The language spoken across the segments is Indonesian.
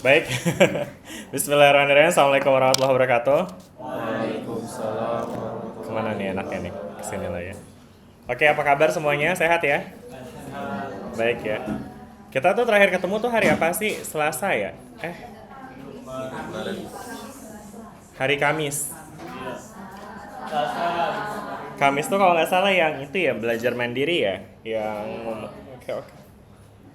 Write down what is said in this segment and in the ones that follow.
Baik. Bismillahirrahmanirrahim. Assalamualaikum warahmatullahi wabarakatuh. Waalaikumsalam. Kemana nih enaknya nih? Kesini lah ya. Oke, apa kabar semuanya? Sehat ya? Baik ya. Kita tuh terakhir ketemu tuh hari apa sih? Selasa ya? Kemarin Hari Kamis. Kamis tuh kalau nggak salah yang itu ya, belajar mandiri ya? Oke, oke.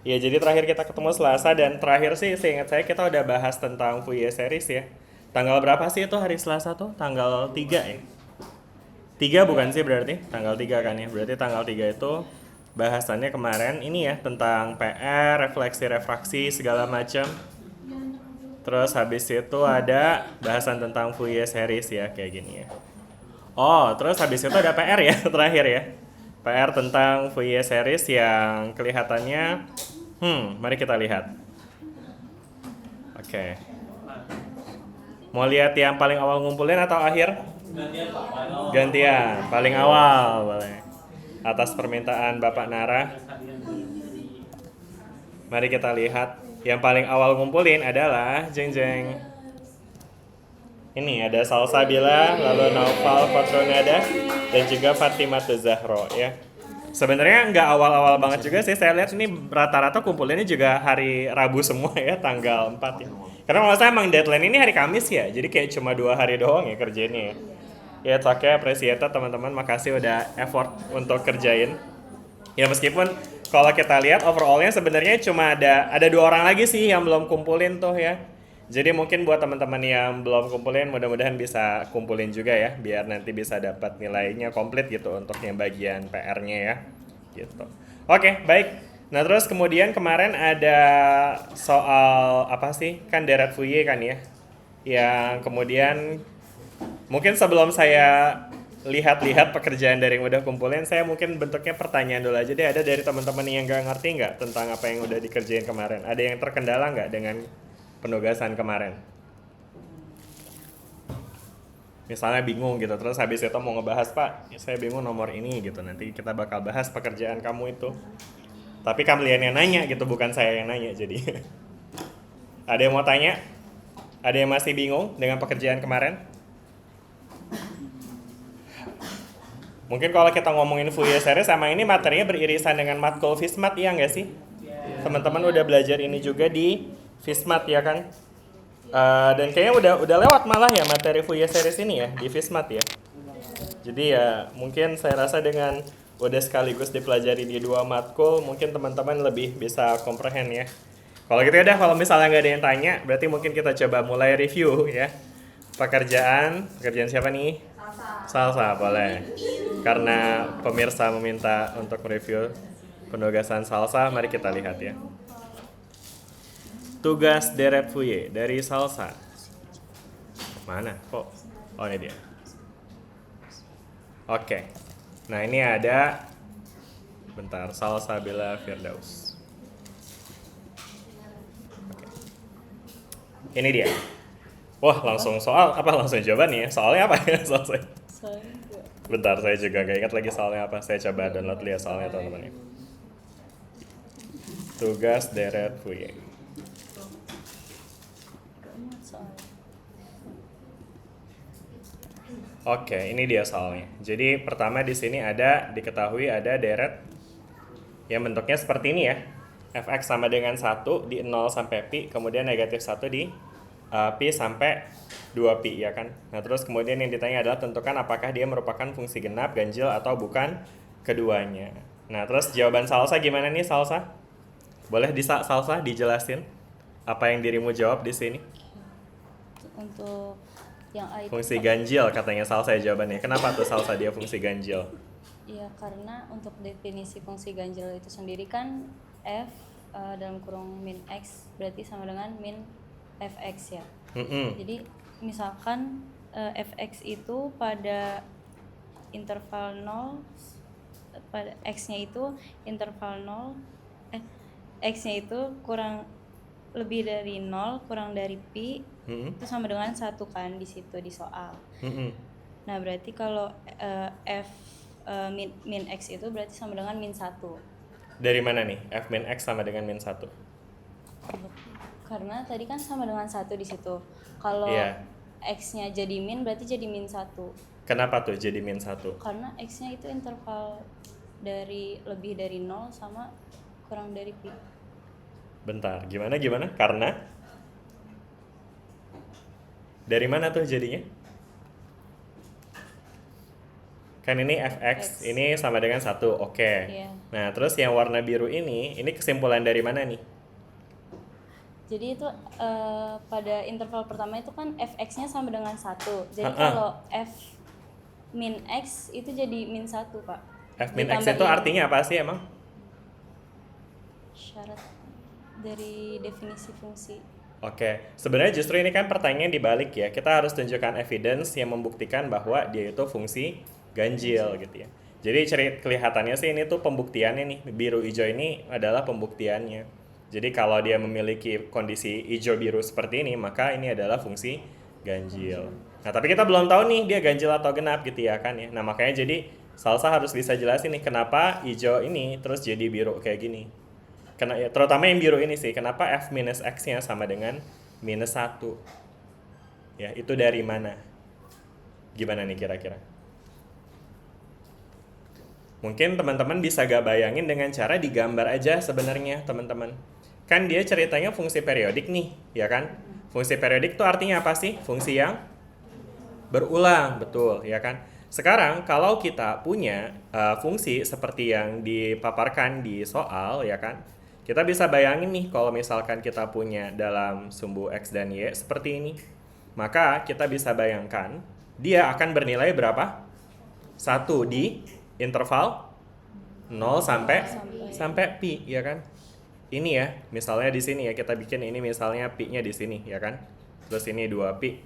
Ya, jadi terakhir kita ketemu Selasa dan terakhir sih seingat saya kita udah bahas tentang Fuye series ya. Tanggal berapa sih itu hari Selasa tuh? Tanggal 3 ya? 3 bukan sih berarti? Tanggal 3 kan ya? Berarti tanggal 3 itu bahasannya kemarin ini ya tentang PR, refleksi, refraksi segala macam. Terus habis itu ada bahasan tentang Fourier series ya kayak gini ya. Oh, terus habis itu ada PR ya terakhir ya. PR tentang Fourier series yang kelihatannya mari kita lihat. Oke. Mau lihat yang paling awal ngumpulin atau akhir? Gantian, paling awal boleh. Atas permintaan Bapak Nara, mari kita lihat. Yang paling awal ngumpulin adalah jeng jeng. Ini ada Salsabila, lalu Naufal Fatronada, dan juga Fatimah Zahro ya. Sebenarnya nggak awal-awal banget juga sih, saya lihat ini rata-rata kumpulinnya juga hari Rabu semua ya, tanggal 4 ya. Karena kalau saya emang deadline ini hari Kamis ya, jadi kayak cuma 2 hari doang ya kerjanya ya. Ya, it's okay, appreciate teman-teman, makasih udah effort untuk kerjain. Ya meskipun kalau kita lihat overallnya sebenarnya cuma ada 2 orang lagi sih yang belum kumpulin tuh ya. Jadi mungkin buat teman-teman yang belum kumpulin mudah-mudahan bisa kumpulin juga ya biar nanti bisa dapat nilainya komplit gitu untuk yang bagian PR-nya ya. Gitu. Oke, baik. Nah, terus kemudian kemarin ada soal apa sih? Kan deret Fouye kan ya. Yang kemudian mungkin sebelum saya lihat-lihat pekerjaan dari yang udah kumpulin, saya mungkin bentuknya pertanyaan dulu aja deh. Ada dari teman-teman yang nggak ngerti nggak tentang apa yang udah dikerjain kemarin? Ada yang terkendala nggak dengan penugasan kemarin? Misalnya bingung gitu, terus habis itu mau ngebahas, Pak, saya bingung nomor ini gitu. Nanti kita bakal bahas pekerjaan kamu itu. Tapi kalian yang nanya gitu, bukan saya yang nanya jadi. Ada yang mau tanya? Ada yang masih bingung dengan pekerjaan kemarin? Mungkin kalau kita ngomongin Fourier series sama ini materinya beririsan dengan matkul Fismat ya nggak sih? Teman-teman udah belajar ini juga di Fismat ya kan? Dan kayaknya udah lewat malah ya materi Fourier series ini ya di Fismat ya. Jadi ya mungkin saya rasa dengan udah sekaligus dipelajari di 2 matkul mungkin teman-teman lebih bisa comprehend ya. Kalau gitu ya udah, kalau misalnya nggak ada yang tanya berarti mungkin kita coba mulai review ya. Pekerjaan siapa nih? Salsa boleh. Karena pemirsa meminta untuk mereview penugasan Salsa, mari kita lihat ya. Tugas Deret Fouye dari Salsa. Mana? Kok? Oh, ini dia. Oke. Nah, ini ada bentar, Salsabila Firdaus. Oke. Ini dia. Wah, langsung soal apa, langsung jawaban nih ya? Soalnya apa ya? Soalnya. Bentar, saya juga gak ingat lagi soalnya apa. Saya coba download lihat soalnya teman-teman ya. Tugas Deret Fouye. Oke, ini dia soalnya. Jadi pertama di sini diketahui ada deret yang bentuknya seperti ini ya. Fx sama dengan 1 di 0 sampai pi, kemudian negatif 1 di pi sampai 2pi ya kan. Nah, terus kemudian yang ditanya adalah tentukan apakah dia merupakan fungsi genap, ganjil atau bukan keduanya. Nah, terus jawaban Salsa gimana nih Salsa? Boleh Salsa dijelasin apa yang dirimu jawab di sini? Untuk yang A itu Fungsi ganjil katanya Salsa ya jawabannya. Kenapa tuh Salsa dia fungsi ganjil? ya, karena untuk definisi fungsi ganjil itu sendiri kan f dalam kurung min x berarti sama dengan min fx ya. Jadi misalkan fx itu pada interval 0, pada x-nya itu interval 0, x-nya itu kurang lebih dari 0 kurang dari pi, itu sama dengan 1 kan di situ di soal. Nah, berarti kalau f min x itu berarti sama dengan min 1. Dari mana nih? F min X sama dengan min 1. Karena tadi kan sama dengan 1 di situ. Kalau Iya. X-nya jadi min berarti jadi min 1. Kenapa tuh jadi -1? Karena X-nya itu interval dari lebih dari 0 sama kurang dari pi. Bentar, gimana? Karena dari mana tuh jadinya? Kan ini fx, X. ini sama dengan 1, oke. Iya. Nah, terus yang warna biru ini kesimpulan dari mana nih? Jadi itu pada interval pertama itu kan fx-nya sama dengan 1. Jadi Ha-ha. kalau f min x itu jadi min 1, Pak. F min x Ditambahin itu artinya apa sih emang? syarat dari definisi fungsi. Oke, sebenarnya justru ini kan pertanyaan dibalik ya. Kita harus tunjukkan evidence yang membuktikan bahwa dia itu fungsi ganjil gitu ya. Jadi kelihatannya sih ini tuh pembuktiannya nih. Biru hijau ini adalah pembuktiannya. Jadi kalau dia memiliki kondisi hijau biru seperti ini, maka ini adalah fungsi ganjil. Nah, tapi kita belum tahu nih dia ganjil atau genap gitu ya kan ya. Nah, makanya jadi Salsa harus bisa jelasin nih kenapa hijau ini terus jadi biru kayak gini. Ya, terutama yang biru ini sih, kenapa f minus x-nya sama dengan -1? Ya, itu dari mana? Gimana nih kira-kira? Mungkin teman-teman bisa gak bayangin dengan cara digambar aja sebenarnya, teman-teman. Kan dia ceritanya fungsi periodik nih, ya kan? Fungsi periodik itu artinya apa sih? Fungsi yang berulang, betul, ya kan? Sekarang kalau kita punya fungsi seperti yang dipaparkan di soal, ya kan? Kita bisa bayangin nih kalau misalkan kita punya dalam sumbu x dan y seperti ini. Maka kita bisa bayangkan dia akan bernilai berapa? 1 di interval 0 sampai pi, ya kan? Ini ya, misalnya di sini ya kita bikin ini misalnya pi-nya di sini, ya kan? Terus ini 2 pi,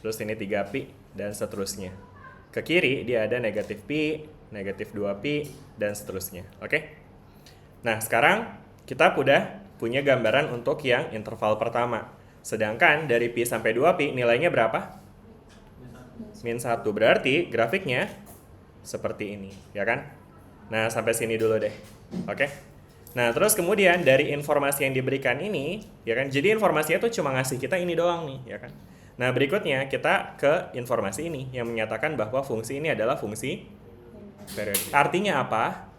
terus ini 3 pi dan seterusnya. Ke kiri dia ada negatif pi, negatif 2 pi dan seterusnya. Oke? Nah, sekarang kita udah punya gambaran untuk yang interval pertama. Sedangkan dari pi sampai 2pi nilainya berapa? -1. Berarti grafiknya seperti ini, ya kan? Nah, sampai sini dulu deh. Oke? Nah, terus kemudian dari informasi yang diberikan ini, ya kan? Jadi informasinya tuh cuma ngasih kita ini doang nih, ya kan? Nah, berikutnya kita ke informasi ini yang menyatakan bahwa fungsi ini adalah fungsi periodik. Artinya apa?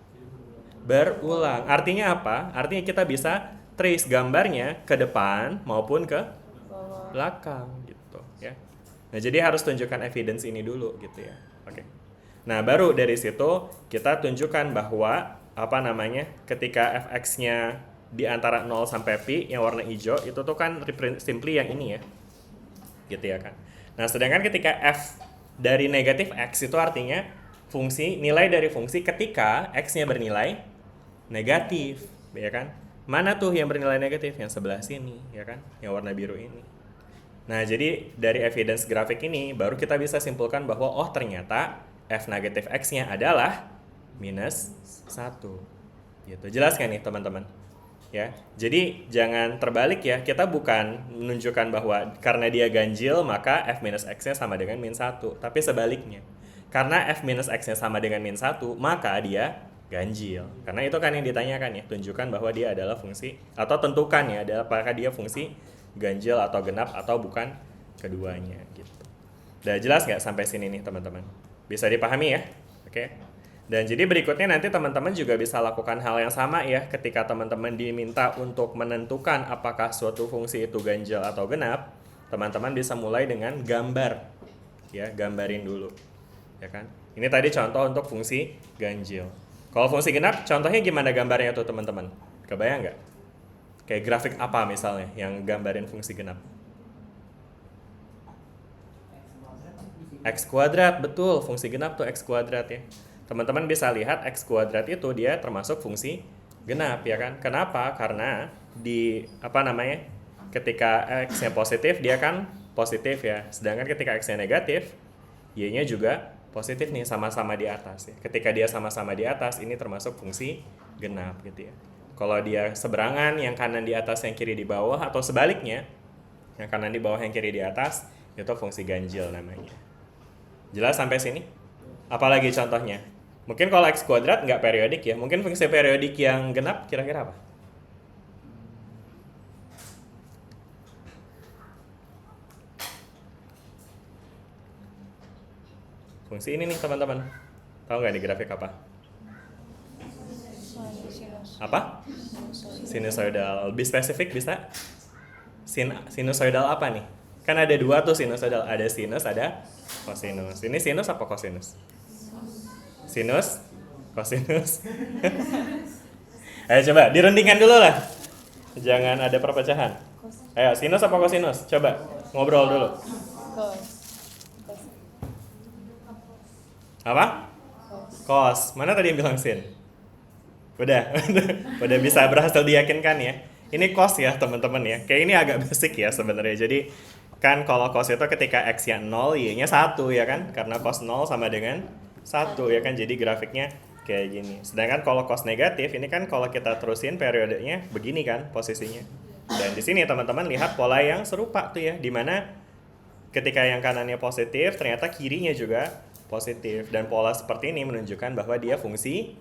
Berulang. Artinya apa? Artinya kita bisa trace gambarnya ke depan maupun ke belakang gitu ya. Nah, jadi harus tunjukkan evidence ini dulu gitu ya. Oke. Nah, baru dari situ kita tunjukkan bahwa ketika fx-nya di antara 0 sampai pi yang warna hijau itu tuh kan simply yang ini ya. Gitu ya kan. Nah, sedangkan ketika f dari negatif x itu artinya nilai dari fungsi ketika x-nya bernilai negatif, ya kan? Mana tuh yang bernilai negatif? Yang sebelah sini, ya kan? Yang warna biru ini. Nah, jadi dari evidence grafik ini baru kita bisa simpulkan bahwa oh ternyata f negatif x-nya adalah -1. Gitu. Jelas kan nih, teman-teman? Ya. Jadi jangan terbalik ya. Kita bukan menunjukkan bahwa karena dia ganjil maka f minus x-nya sama dengan -1, tapi sebaliknya. Karena f minus x-nya sama dengan -1, maka dia ganjil. Karena itu kan yang ditanyakan ya, tunjukkan bahwa dia adalah fungsi atau tentukan ya, apakah dia fungsi ganjil atau genap atau bukan keduanya gitu. Udah jelas nggak sampai sini nih teman-teman? Bisa dipahami ya? Oke. Dan jadi berikutnya nanti teman-teman juga bisa lakukan hal yang sama ya, ketika teman-teman diminta untuk menentukan apakah suatu fungsi itu ganjil atau genap, teman-teman bisa mulai dengan gambar. Ya, gambarin dulu. Ya kan? Ini tadi contoh untuk fungsi ganjil. Kalau fungsi genap, contohnya gimana gambarnya tuh teman-teman? Kebayang nggak? Kayak grafik apa misalnya yang gambarin fungsi genap? X kuadrat, betul. Fungsi genap tuh X kuadrat ya. Teman-teman bisa lihat X kuadrat itu dia termasuk fungsi genap ya kan? Kenapa? Karena ketika X-nya positif, dia kan positif ya. Sedangkan ketika X-nya negatif, Y-nya juga positif nih, sama-sama di atas ya. Ketika dia sama-sama di atas, ini termasuk fungsi genap gitu ya. Kalau dia seberangan, yang kanan di atas, yang kiri di bawah, atau sebaliknya, yang kanan di bawah, yang kiri di atas, itu fungsi ganjil namanya. Jelas sampai sini? Apalagi contohnya? Mungkin kalau X kuadrat nggak periodik ya. Mungkin fungsi periodik yang genap kira-kira apa? Fungsi ini nih teman-teman. Tahu nggak nih grafik apa? Apa? Sinusoidal. Lebih spesifik bisa? Sinusoidal apa nih? Kan ada dua tuh sinusoidal. Ada sinus, ada kosinus. Ini sinus apa kosinus? Sinus, kosinus. Ayo coba dirundingkan dulu lah. Jangan ada perpecahan. Ayo, sinus apa kosinus? Coba ngobrol dulu. Apa? Kos. Mana tadi yang bilang sin? Udah, udah bisa berhasil diyakinkan ya. Ini cos ya teman-teman ya. Kayak ini agak basic ya sebenarnya. Jadi kan kalau cos itu ketika x-nya 0, y-nya 1 ya kan? Karena cos 0 sama dengan 1 ya kan. Jadi grafiknya kayak gini. Sedangkan kalau cos negatif ini kan kalau kita terusin periodenya begini kan posisinya. Dan di sini teman-teman lihat pola yang serupa tuh ya, dimana ketika yang kanannya positif ternyata kirinya juga positif, dan pola seperti ini menunjukkan bahwa dia fungsi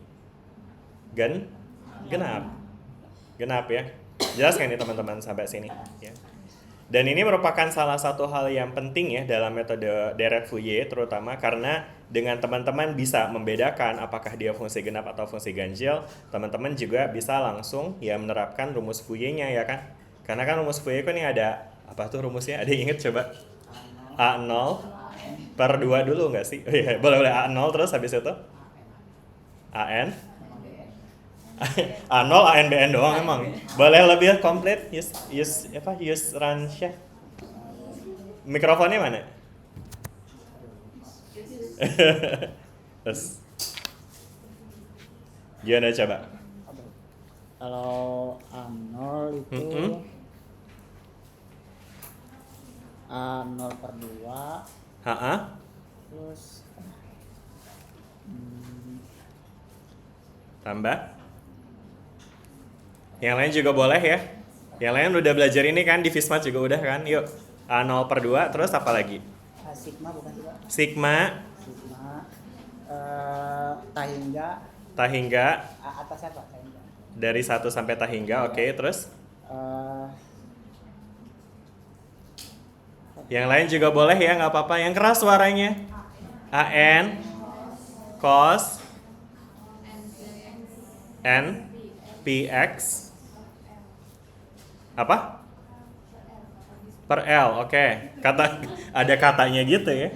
genap ya. Jelas kan ini teman-teman sampai sini ya. Dan ini merupakan salah satu hal yang penting ya dalam metode Dirac-Fourier, terutama karena dengan teman-teman bisa membedakan apakah dia fungsi genap atau fungsi ganjil, teman-teman juga bisa langsung ya menerapkan rumus Fourier-nya ya kan. Karena kan rumus Fourier kan ini ada apa tuh rumusnya? Ada yang inget coba? A0 per 2 dulu nggak sih? Oh iya, boleh A0 terus habis itu AN A0 AN BN doang emang. Boleh lebih komplit? Use Ransya. Mikrofonnya mana? Terus gimana coba? Kalau A0 itu A0 per 2 terus tambah. Yang lain juga boleh ya. Yang lain udah belajar ini kan di Fismat juga udah kan. Yuk, A0 per 2 terus apa lagi? sigma bukan juga? Sigma tahingga Atas apa? Tahingga. dari 1 sampai tahingga, oke, terus? Yang lain juga boleh ya, nggak apa-apa. Yang keras suaranya. AN cos N PX apa? Per L, oke. Ada katanya gitu ya.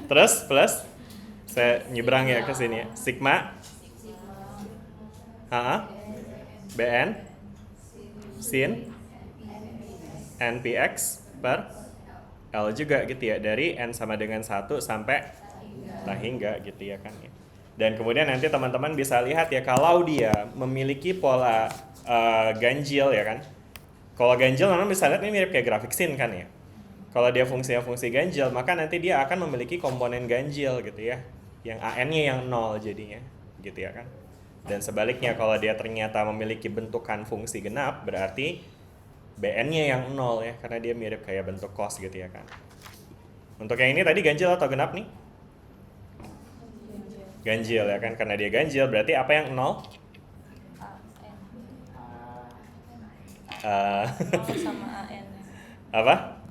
Terus plus saya nyebrang ya ke sini ya. Sigma BN sin NPX per L juga gitu ya. Dari N sama dengan 1 sampai tahingga gitu ya kan ya. Dan kemudian nanti teman-teman bisa lihat ya, kalau dia memiliki pola ganjil ya kan. Kalau ganjil memang bisa lihat ini mirip kayak grafik sin kan ya. Kalau dia fungsinya fungsi ganjil, maka nanti dia akan memiliki komponen ganjil gitu ya. Yang AN-nya yang 0 jadinya gitu ya kan. Dan sebaliknya kalau dia ternyata memiliki bentukan fungsi genap, berarti BN-nya yang 0 ya, karena dia mirip kayak bentuk cos gitu ya kan. Untuk yang ini tadi ganjil atau genap nih? Ganjil ya kan, karena dia ganjil berarti apa yang 0? Sama AN. Apa?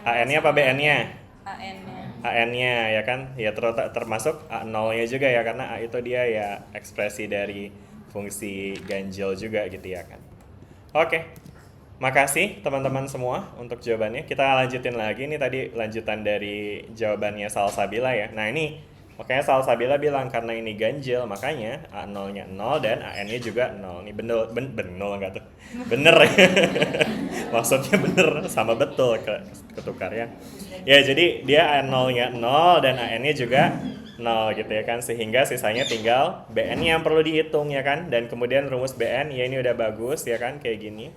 AN-nya apa BN-nya? AN-nya. AN-nya ya kan, ya termasuk A0-nya juga ya, karena A itu dia ya ekspresi dari fungsi ganjil juga gitu ya kan. Oke, makasih teman-teman semua untuk jawabannya. Kita lanjutin lagi, ini tadi lanjutan dari jawabannya Salsabila ya. Nah ini makanya Salsabila bilang karena ini ganjil, makanya A0-nya 0 dan AN-nya juga 0. Ini bener enggak tuh? Bener ya. Maksudnya bener sama betul ketukar ya. Ya jadi dia A0-nya 0 dan AN-nya juga 0 gitu ya kan. Sehingga sisanya tinggal BN-nya yang perlu dihitung ya kan. Dan kemudian rumus BN ya ini udah bagus ya kan kayak gini.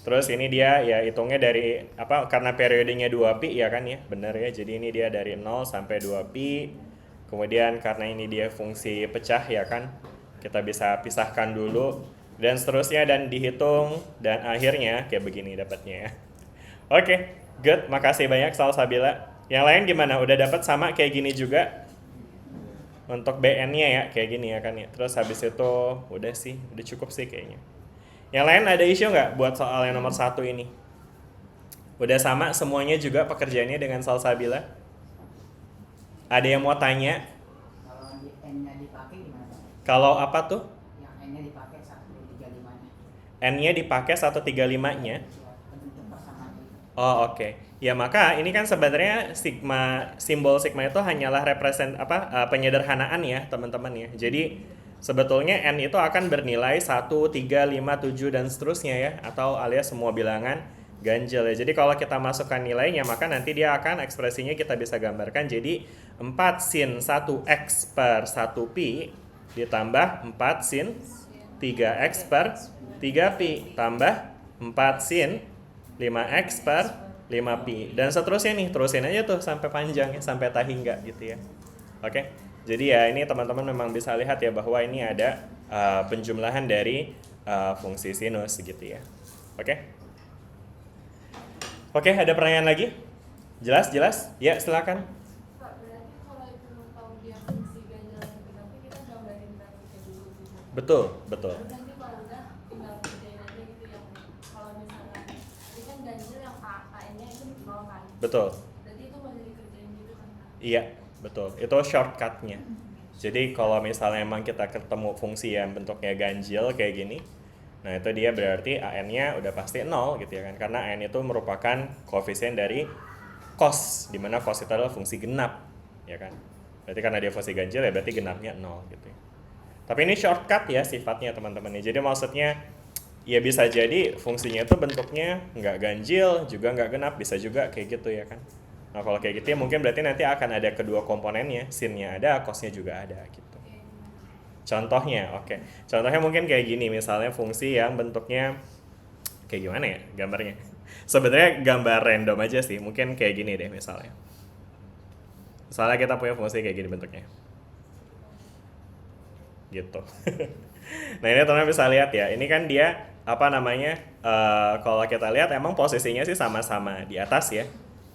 Terus ini dia ya hitungnya dari apa, karena periodenya 2pi ya kan ya. Bener ya. Jadi ini dia dari 0 sampai 2pi. Kemudian karena ini dia fungsi pecah ya kan, kita bisa pisahkan dulu dan seterusnya dan dihitung dan akhirnya kayak begini dapatnya ya. Oke, good, makasih banyak Salsabila. Yang lain gimana? Udah dapat sama kayak gini juga? Untuk BN-nya ya kayak gini ya kan ya. Terus habis itu udah sih, udah cukup sih kayaknya. Yang lain ada isu nggak buat soal yang nomor 1 ini? Udah sama semuanya juga pekerjaannya dengan Salsabila? Ada yang mau tanya? Kalau N-nya dipakai gimana Pak? Kalau apa tuh? Yang N-nya dipakai 135-nya. N-nya dipakai 135-nya. Ya, bentuk persamaan itu. Oh, oke. Ya maka ini kan sebenarnya sigma, simbol sigma itu hanyalah penyederhanaan ya teman-teman ya. Jadi sebetulnya N itu akan bernilai 1, 3, 5, 7 dan seterusnya ya, atau alias semua bilangan ganjil ya. Jadi kalau kita masukkan nilainya maka nanti dia akan ekspresinya kita bisa gambarkan jadi 4 sin 1x per 1pi ditambah 4 sin 3x per 3pi tambah 4 sin 5x per 5pi dan seterusnya nih, terusin aja tuh sampai panjang ya, sampai tak hingga gitu ya. Oke, jadi ya ini teman-teman memang bisa lihat ya bahwa ini ada penjumlahan dari fungsi sinus gitu ya. Oke, ada pertanyaan lagi? Jelas? Ya, silakan. Pak, berarti kalau itu tahu dia fungsi ganjil yang tapi kita gambarin grafiknya dulu gitu. Betul. Terus nanti kalau udah tinggal kerjain aja gitu yang kalau misalnya ini kan ganjil yang KN-nya itu 0 kan. Betul. Berarti itu masih dikerjain gitu kan Pak? Iya, betul. Itu shortcutnya. Jadi kalau misalnya emang kita ketemu fungsi yang bentuknya ganjil kayak gini, nah itu dia berarti AN-nya udah pasti 0 gitu ya kan. Karena AN itu merupakan koefisien dari cos, di mana cos itu adalah fungsi genap, ya kan. Berarti karena dia fungsi ganjil ya berarti genapnya 0 gitu ya. Tapi ini shortcut ya sifatnya teman-teman ya. Jadi maksudnya ya bisa jadi fungsinya itu bentuknya nggak ganjil, juga nggak genap, bisa juga kayak gitu ya kan. Nah kalau kayak gitu ya mungkin berarti nanti akan ada kedua komponennya, sin-nya ada, cos-nya juga ada gitu. Contohnya, contohnya mungkin kayak gini, misalnya fungsi yang bentuknya kayak gimana ya gambarnya. Sebenarnya gambar random aja sih, mungkin kayak gini deh misalnya. Misalnya kita punya fungsi kayak gini bentuknya. Gitu. Nah ini teman-teman bisa lihat ya, ini kan dia kalau kita lihat emang posisinya sih sama-sama di atas ya.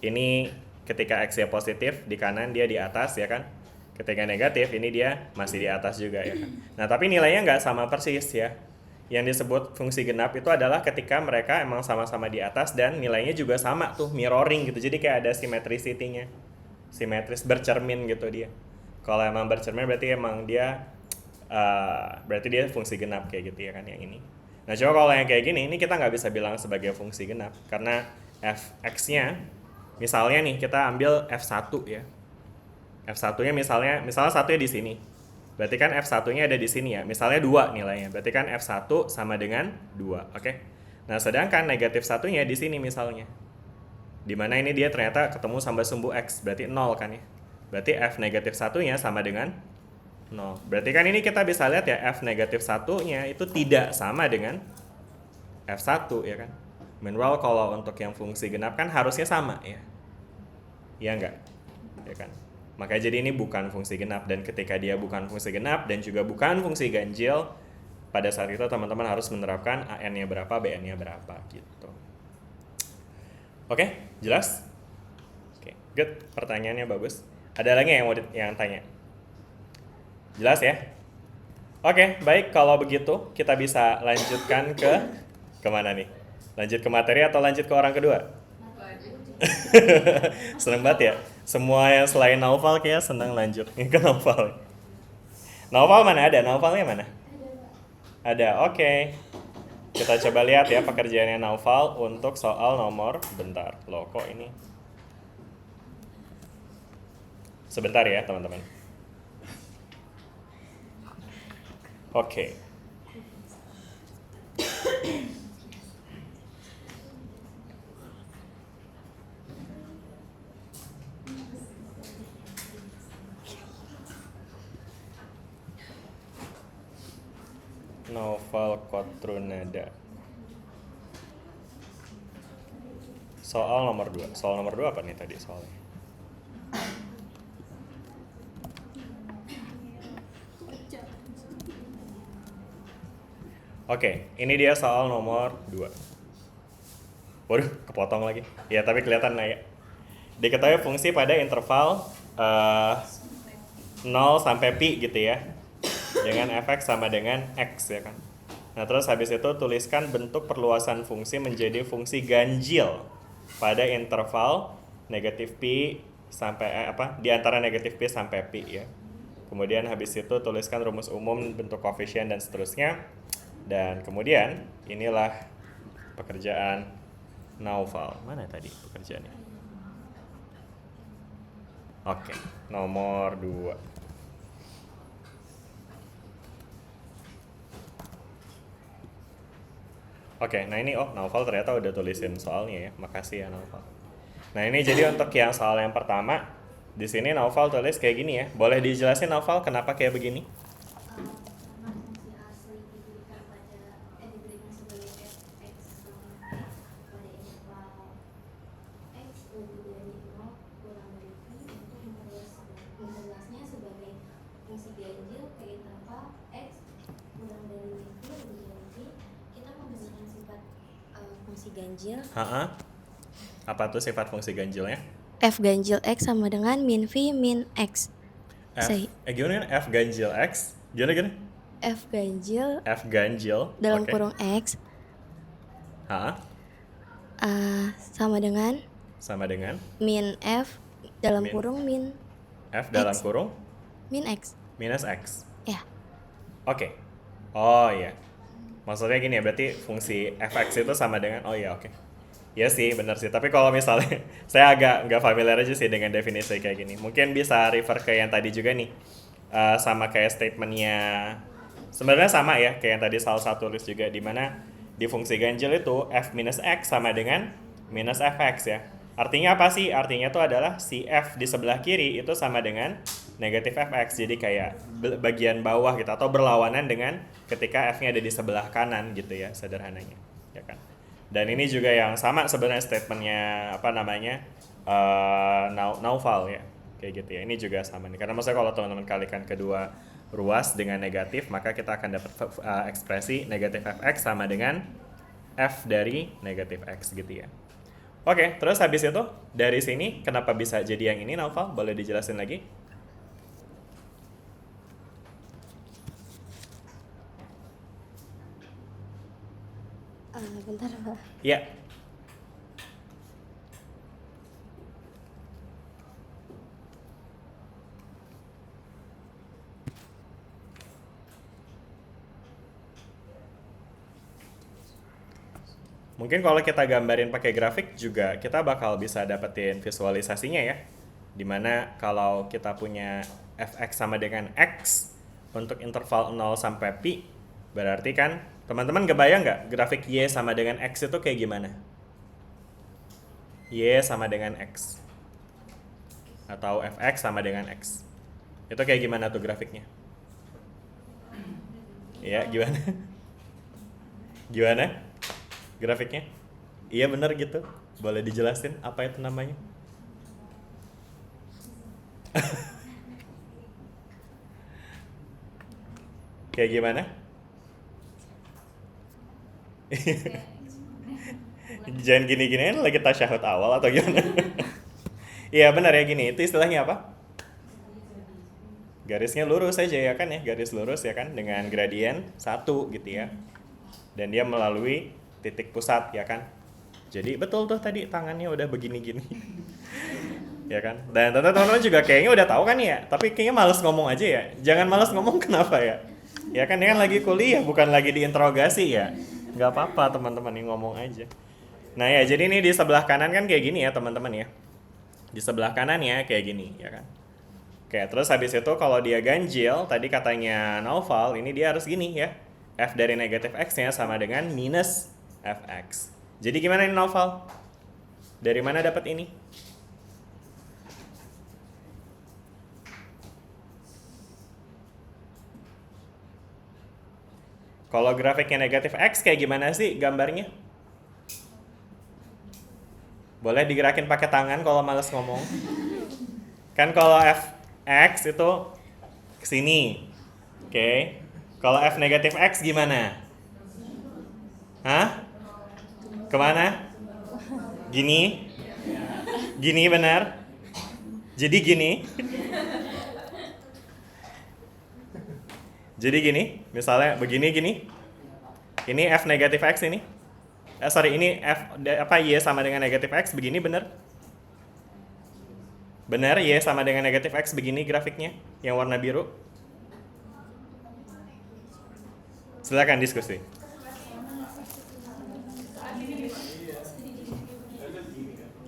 Ini ketika X-nya positif, di kanan dia di atas ya kan. Ketika negatif, ini dia masih di atas juga ya kan. Nah tapi nilainya nggak sama persis ya. Yang disebut fungsi genap itu adalah ketika mereka emang sama-sama di atas dan nilainya juga sama tuh, mirroring gitu. Jadi kayak ada symmetricity-nya. Simetris, bercermin gitu dia. Kalau emang bercermin berarti emang dia berarti dia fungsi genap kayak gitu ya kan yang ini. Nah coba kalau yang kayak gini, ini kita nggak bisa bilang sebagai fungsi genap karena fx-nya, misalnya nih kita ambil f1 ya. F1-nya misalnya 1-nya di sini. Berarti kan F1-nya ada di sini ya. Misalnya 2 nilainya. Berarti kan F1 sama dengan 2, oke? Nah, sedangkan negatif 1-nya di sini misalnya. Dimana ini dia ternyata ketemu sama sumbu X, berarti 0 kan ya. Berarti F negatif 1-nya sama dengan 0. Berarti kan ini kita bisa lihat ya, F negatif 1-nya itu tidak sama dengan F1 ya kan. Meanwhile kalau untuk yang fungsi genap kan harusnya sama ya. Iya enggak? Ya kan? Makanya jadi ini bukan fungsi genap, dan ketika dia bukan fungsi genap dan juga bukan fungsi ganjil, pada saat itu teman-teman harus menerapkan AN-nya berapa, BN-nya berapa gitu. Oke, jelas? Oke, good. Pertanyaannya bagus. Ada lagi yang mau tanya? Jelas ya? Oke, baik. Kalau begitu kita bisa lanjutkan ke kemana nih? Lanjut ke materi atau lanjut ke orang kedua? Seneng banget ya. Semua yang selain Naufal kayak senang lanjut ke Naufal. Naufal mana ada? Naufalnya mana? Ada, oke. Kita coba lihat ya pekerjaannya Naufal untuk soal nomor, bentar, loh kok ini. Sebentar ya teman-teman. Oke. Naufal Kotrunada. Soal nomor 2. Soal nomor 2 apa nih tadi soalnya? Oke, ini dia soal nomor 2. Waduh, kepotong lagi. Ya, tapi kelihatan lah ya. Diketahui fungsi pada interval 0 sampai pi gitu ya. Dengan fx sama dengan x ya kan. Nah terus habis itu tuliskan bentuk perluasan fungsi menjadi fungsi ganjil pada interval negatif pi sampai di antara negatif P sampai Pi ya. Kemudian habis itu tuliskan rumus umum bentuk koefisien dan seterusnya. Dan kemudian inilah pekerjaan Naufal. Mana tadi pekerjaannya? Oke, nomor 2. Oke, nah ini Naufal ternyata udah tulisin soalnya ya. Makasih ya Naufal. Nah, ini jadi untuk yang soal yang pertama, di sini Naufal tulis kayak gini ya. Boleh dijelasin Naufal kenapa kayak begini? Karena fungsi asli diberikan diberikan sebagai fx sama pada interval x lebih dari 0 kurang dari pi untuk memperluasnya sebagai fungsi ganjil ke interval x kurang dari pi lebih dari pi. Kita menggunakan sifat fungsi ganjil. Apa tuh sifat fungsi ganjilnya? F ganjil x sama dengan min v min x. Gimana kan? F ganjil X? Gimana? F ganjil dalam oke. kurung x sama dengan min f dalam Min. kurung min F dalam X. kurung min x. minus X. Ya. Oke. Oh iya. Maksudnya gini ya, berarti fungsi fx itu sama dengan, oke. Ya sih, benar sih. Tapi kalau misalnya, saya agak nggak familiar aja sih dengan definisi kayak gini. Mungkin bisa refer ke yang tadi juga nih. Sama kayak statementnya, sebenarnya sama ya, kayak yang tadi salah satu list juga, dimana di fungsi ganjil itu f minus x sama dengan minus fx ya. Artinya apa sih? Artinya itu adalah si f di sebelah kiri itu sama dengan negatif fx. Jadi kayak bagian bawah gitu, atau berlawanan dengan ketika f-nya ada di sebelah kanan gitu ya, sederhananya. Ya kan? Dan ini juga yang sama sebenarnya statementnya Naufal ya, kayak gitu ya. Ini juga sama nih, karena maksudnya kalau teman-teman kalikan kedua ruas dengan negatif, maka kita akan dapat ekspresi negatif fx sama dengan f dari negatif x gitu ya. Oke, terus habis itu dari sini kenapa bisa jadi yang ini, Naufal? Boleh dijelasin lagi? Bentar Pak. Iya. Mungkin kalau kita gambarin pakai grafik juga kita bakal bisa dapetin visualisasinya ya. Dimana kalau kita punya fx sama dengan x untuk interval 0 sampai pi, berarti kan teman-teman kebayang nggak grafik y sama dengan x itu kayak gimana? Y sama dengan x atau fx sama dengan x, itu kayak gimana tuh grafiknya? Ya, gimana? Gimana grafiknya? Iya bener gitu. Boleh dijelasin apa itu namanya? Kayak gimana? Jangan gini-gini lagi tasyahud awal atau gimana? Iya benar ya, gini, itu istilahnya apa? Garisnya lurus aja ya kan ya, garis lurus ya kan, dengan gradien 1 gitu ya. Dan dia melalui titik pusat ya kan. Jadi betul tuh tadi tangannya udah begini-gini. Ya kan? Dan teman-teman juga kayaknya udah tahu kan ya, tapi kayaknya males ngomong aja ya. Jangan males ngomong, kenapa ya? Ya kan, dia kan lagi kuliah, bukan lagi diinterogasi ya. Nggak apa-apa teman-teman, yang ngomong aja. Nah ya, jadi ini di sebelah kanan kan kayak gini ya teman-teman ya. Di sebelah kanan ya kayak gini ya kan. Oke, terus habis itu kalau dia ganjil, tadi katanya Naufal, ini dia harus gini ya. F dari negatif x-nya sama dengan minus fx. Jadi gimana ini Naufal? Dari mana dapat ini? Kalau grafiknya negatif x kayak gimana sih gambarnya? Boleh digerakin pakai tangan kalau males ngomong. Kan kalau fx itu kesini. Oke. Kalau f negatif x gimana? Hah? Kemana? Gini? Gini benar? Jadi gini? Jadi gini, misalnya begini gini. Ini f negatif x ini. Ini f y sama dengan negatif x begini bener? Benar, Y sama dengan negatif X begini grafiknya, yang warna biru. Silakan diskusi.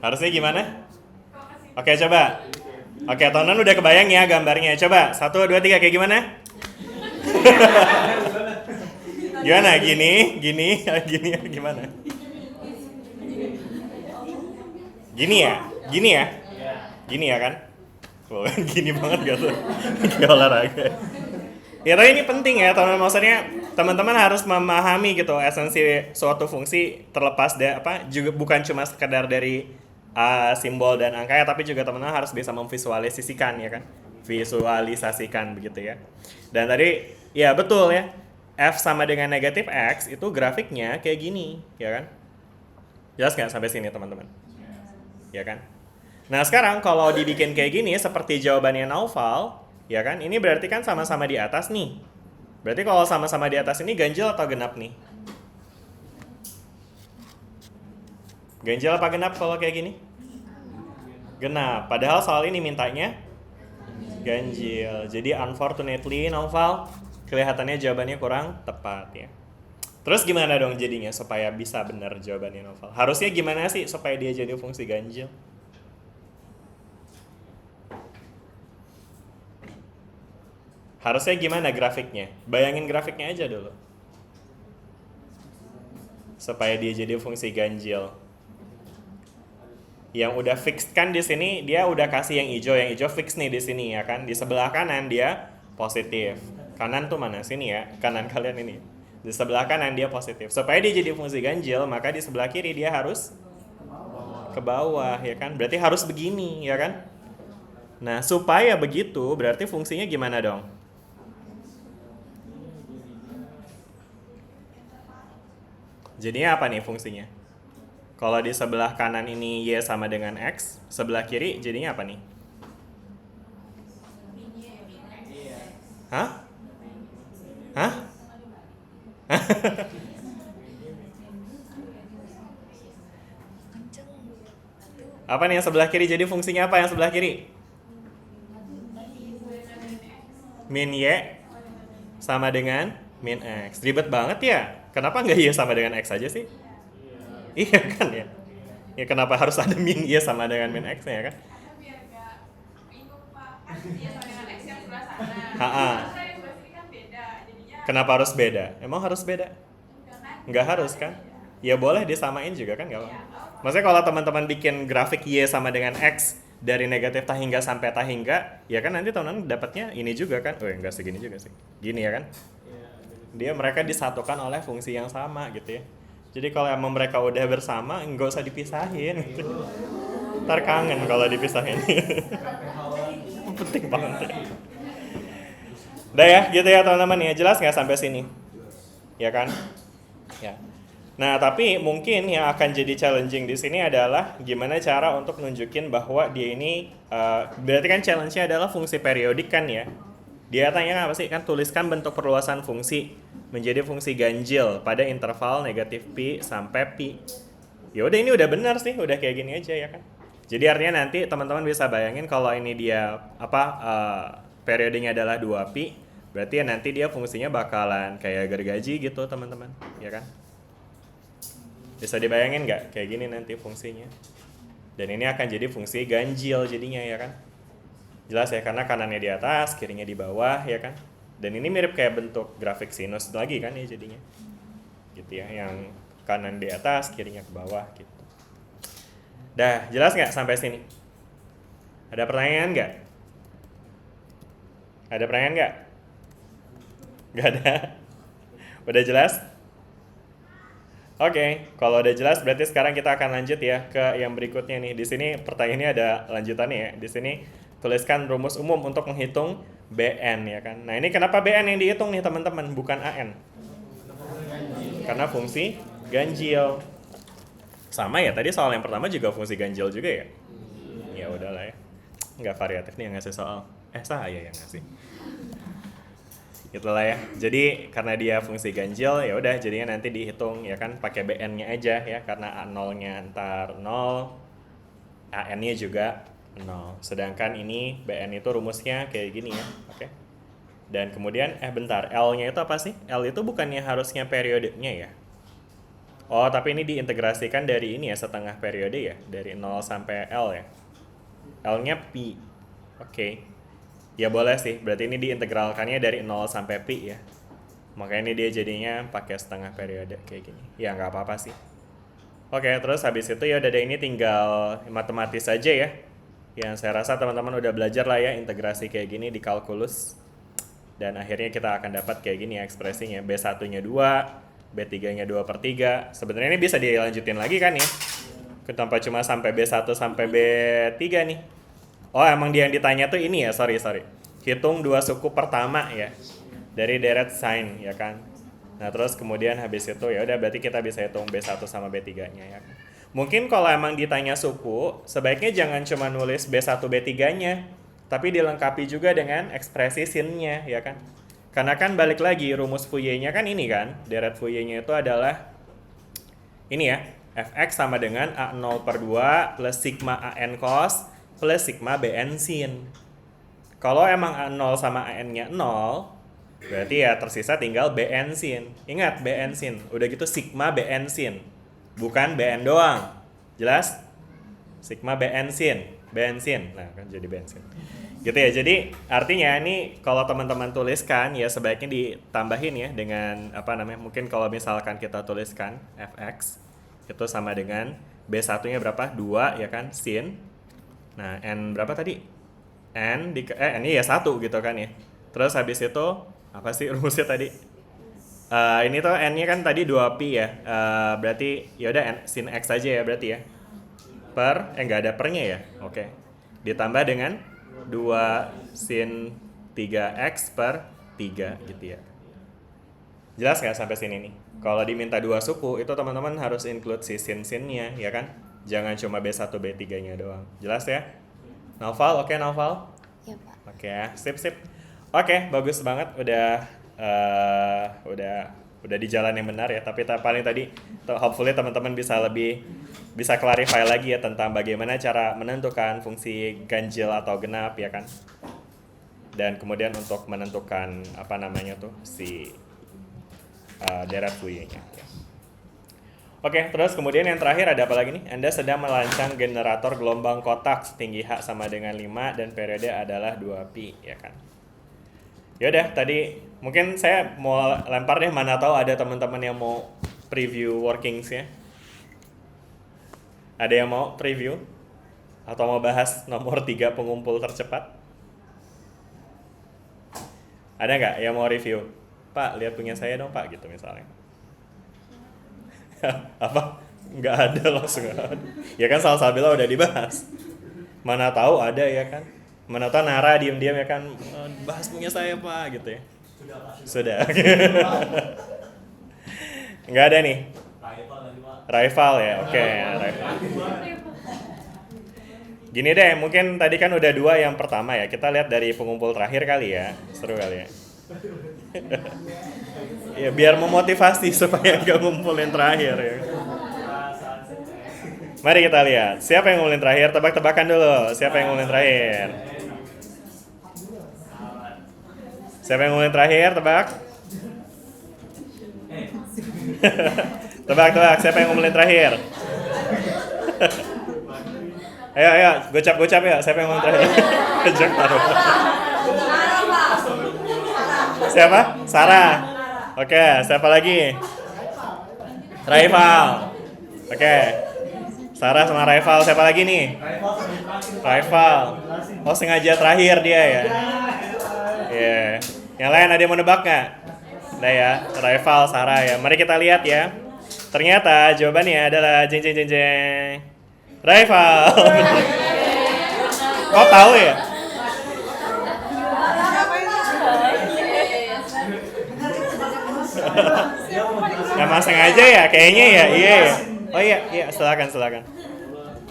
Harusnya gimana? Oke, coba. Oke, Tonan udah kebayang ya gambarnya. Coba, 1, 2, 3, kayak gimana? Gimana? Gini, gimana? Gini ya? Gini ya kan? Oh, gini banget gak tuh? Kayak olahraga. Ya tapi ini penting ya, teman-teman. Maksudnya teman-teman harus memahami gitu esensi suatu fungsi terlepas dari juga bukan cuma sekedar dari simbol dan angka ya, tapi juga teman-teman harus bisa memvisualisasikan ya kan, visualisasikan begitu ya. Dan tadi ya betul ya, F sama dengan negatif X itu grafiknya kayak gini ya kan. Jelas nggak sampai sini teman-teman? Ya kan. Nah sekarang kalau dibikin kayak gini seperti jawabannya Naufal, ya kan? Ini berarti kan sama-sama di atas nih. Berarti kalau sama-sama di atas ini ganjil atau genap nih? Ganjil apa genap kalau kayak gini? Genap. Padahal soal ini mintanya ganjil. Jadi unfortunately Naufal, kelihatannya jawabannya kurang tepat ya. Terus gimana dong jadinya supaya bisa benar jawabannya Naufal? Harusnya gimana sih supaya dia jadi fungsi ganjil? Harusnya gimana grafiknya? Bayangin grafiknya aja dulu. Supaya dia jadi fungsi ganjil. Yang udah fix kan di sini dia udah kasih yang hijau fix nih di sini ya kan. Di sebelah kanan dia positif. Kanan tuh mana? Sini ya. Kanan kalian ini. Di sebelah kanan dia positif. Supaya dia jadi fungsi ganjil, maka di sebelah kiri dia harus ke bawah ya kan. Berarti harus begini ya kan. Nah, supaya begitu berarti fungsinya gimana dong? Jadinya apa nih fungsinya? Kalau di sebelah kanan ini Y sama dengan X, sebelah kiri jadinya apa nih? Hah? Hah? Apa nih yang sebelah kiri? Jadi fungsinya apa yang sebelah kiri? Min Y sama dengan min X. Ribet banget ya? Kenapa nggak Y sama dengan X aja sih? Iya kan ya? Ya kenapa harus ada min Y sama dengan min X ya kan? Biar nggak bingung Pak, kan Y sama dengan X yang sebelah sana. Ha-ha. Terus yang sebelah sini kan beda, jadinya Kenapa harus beda? Emang harus beda? Nggak harus kan? Ya boleh disamain juga kan nggak apa-apa. Maksudnya kalau teman-teman bikin grafik Y sama dengan X dari negatif tahingga sampai tahingga, ya kan nanti teman-teman dapatnya ini juga kan? Oh enggak segini juga sih. Gini ya kan? Mereka disatukan oleh fungsi yang sama gitu ya. Jadi kalau emang mereka udah bersama, nggak usah dipisahin gitu. Ntar kangen kalau dipisahin. Penting banget ya. Udah ya, gitu ya teman-teman ya. Jelas nggak sampai sini? Ya kan? Ya. Nah, tapi mungkin yang akan jadi challenging di sini adalah gimana cara untuk nunjukin bahwa dia ini berarti kan challenge-nya adalah fungsi periodik kan ya. Dia tanya apa sih? Kan tuliskan bentuk perluasan fungsi menjadi fungsi ganjil pada interval negatif pi sampai pi. Ya udah ini udah benar sih, udah kayak gini aja ya kan. Jadi artinya nanti teman-teman bisa bayangin kalau ini dia periodenya adalah 2 pi, berarti ya nanti dia fungsinya bakalan kayak gergaji gitu teman-teman, ya kan? Bisa dibayangin nggak kayak gini nanti fungsinya? Dan ini akan jadi fungsi ganjil jadinya ya kan? Jelas ya, karena kanannya di atas, kirinya di bawah ya kan? Dan ini mirip kayak bentuk grafik sinus lagi kan ya jadinya. Gitu ya, yang kanan di atas, kirinya ke bawah gitu. Dah, jelas nggak sampai sini? Ada pertanyaan nggak? Ada pertanyaan nggak? Nggak ada? Udah jelas? Oke, kalau udah jelas berarti sekarang kita akan lanjut ya ke yang berikutnya nih. Di sini pertanyaannya ada lanjutannya ya. Di sini tuliskan rumus umum untuk menghitung BN ya kan. Nah, ini kenapa BN yang dihitung nih teman-teman, bukan AN? Karena fungsi ganjil. Sama ya, tadi soal yang pertama juga fungsi ganjil juga ya. Ya udahlah ya. Nggak variatif nih yang ngasih soal. Saya yang ngasih. Itulah ya. Jadi karena dia fungsi ganjil ya udah jadinya nanti dihitung ya kan pakai BN-nya aja ya karena A0-nya antar 0, AN-nya juga 0. Sedangkan ini BN itu rumusnya kayak gini ya. Oke. Dan kemudian, bentar, L-nya itu apa sih? L itu bukannya harusnya periodenya ya? Oh, tapi ini diintegrasikan dari ini ya, setengah periode ya? Dari 0 sampai L ya? L-nya pi. Oke. Ya boleh sih, berarti ini diintegralkannya dari 0 sampai pi ya. Makanya ini dia jadinya pakai setengah periode kayak gini. Ya nggak apa-apa sih. Oke, terus habis itu ya udah deh, ini tinggal matematis aja ya. Yang saya rasa teman-teman udah belajar lah ya integrasi kayak gini di kalkulus. Dan akhirnya kita akan dapat kayak gini ya ekspresinya. B1-nya 2, B3-nya 2/3. Sebenarnya ini bisa dilanjutin lagi kan ya. Tanpa cuma sampai B1 sampai B3 nih. Oh, emang dia yang ditanya tuh ini ya, sorry. Hitung 2 suku pertama ya. Dari deret sign ya kan. Nah, terus kemudian habis itu ya udah berarti kita bisa hitung B1 sama B3-nya ya. Mungkin kalau emang ditanya suku, sebaiknya jangan cuma nulis B1 B3-nya, tapi dilengkapi juga dengan ekspresi sin-nya ya kan. Karena kan balik lagi rumus Fourier-nya kan ini kan. Deret Fourier-nya itu adalah ini ya, fx sama dengan A0/2 plus sigma AN cos plus sigma BN sin. Kalau emang A0 sama AN-nya 0, berarti ya tersisa tinggal BN sin. Ingat BN sin, udah gitu sigma BN sin. Bukan BN doang. Jelas? Sigma BN sin. BN sin. Nah, kan jadi BN sin. Gitu ya. Jadi artinya ini kalau teman-teman tuliskan ya sebaiknya ditambahin ya dengan apa namanya? Mungkin kalau misalkan kita tuliskan fx itu sama dengan B1-nya berapa? 2 ya kan? Sin. Nah, N berapa tadi? N ini ya 1 gitu kan ya. Terus habis itu apa sih rumusnya tadi? Ini tuh N-nya kan tadi 2pi ya. Berarti ya udah sin X aja ya berarti ya. Nggak ada pernya ya. Oke. Ditambah dengan 2 sin 3x/3 gitu ya. Jelas nggak sampai sini nih? Kalau diminta 2 suku itu teman-teman harus include si sin-sinnya ya kan? Jangan cuma B1 B3-nya doang. Jelas ya? Naufal, oke Naufal? Ya, Pak. Oke, sip. Oke, bagus banget udah di jalan yang benar ya. Tapi paling tadi hopefully teman-teman bisa clarify lagi ya tentang bagaimana cara menentukan fungsi ganjil atau genap ya kan. Dan kemudian untuk menentukan apa namanya tuh si deret Fourier-nya ya. Oke, terus kemudian yang terakhir ada apa lagi nih? Anda sedang merancang generator gelombang kotak setinggi H sama dengan 5 dan periode adalah 2pi ya kan. Yaudah, tadi mungkin saya mau lempar deh, mana tahu ada teman-teman yang mau preview workings-nya. Ada yang mau preview? Atau mau bahas nomor 3 pengumpul tercepat? Ada nggak yang mau review? Pak, lihat punya saya dong Pak, gitu misalnya. Apa? Nggak ada, langsung nggak ada. Ya kan Salsabila udah dibahas. Mana tahu ada ya kan? Mana tahu Nara diam-diam ya kan, bahas punya saya Pak gitu ya. Sudah. Nggak ada nih. Rival ya, oke. Rival. Gini deh, mungkin tadi kan udah 2 yang pertama ya. Kita lihat dari pengumpul terakhir kali ya. Seru kali ya. Ya biar memotivasi supaya nggak ngumpulin terakhir ya. Mari kita lihat. Siapa yang ngumpulin terakhir? Tebak-tebakan dulu. Siapa yang ngumpulin terakhir? Siapa yang ngumpulin terakhir? Tebak. Tebak. Siapa yang ngumpulin terakhir? Ayo, gocap ya. Siapa yang ngumpulin terakhir? Kejak taruh. Siapa? Sarah. Oke, siapa lagi? Rival. Oke. Sarah sama Rival, siapa lagi nih? Rival. Oh, sengaja terakhir dia ya. Iya. Yang lain ada yang mau nebak nggak? Udah ya, Rival, Sarah ya. Mari kita lihat ya. Ternyata jawabannya adalah jeng. Rival. Kok tahu ya? Emang sengaja ya kayaknya ya. Iya. Oh iya, silakan.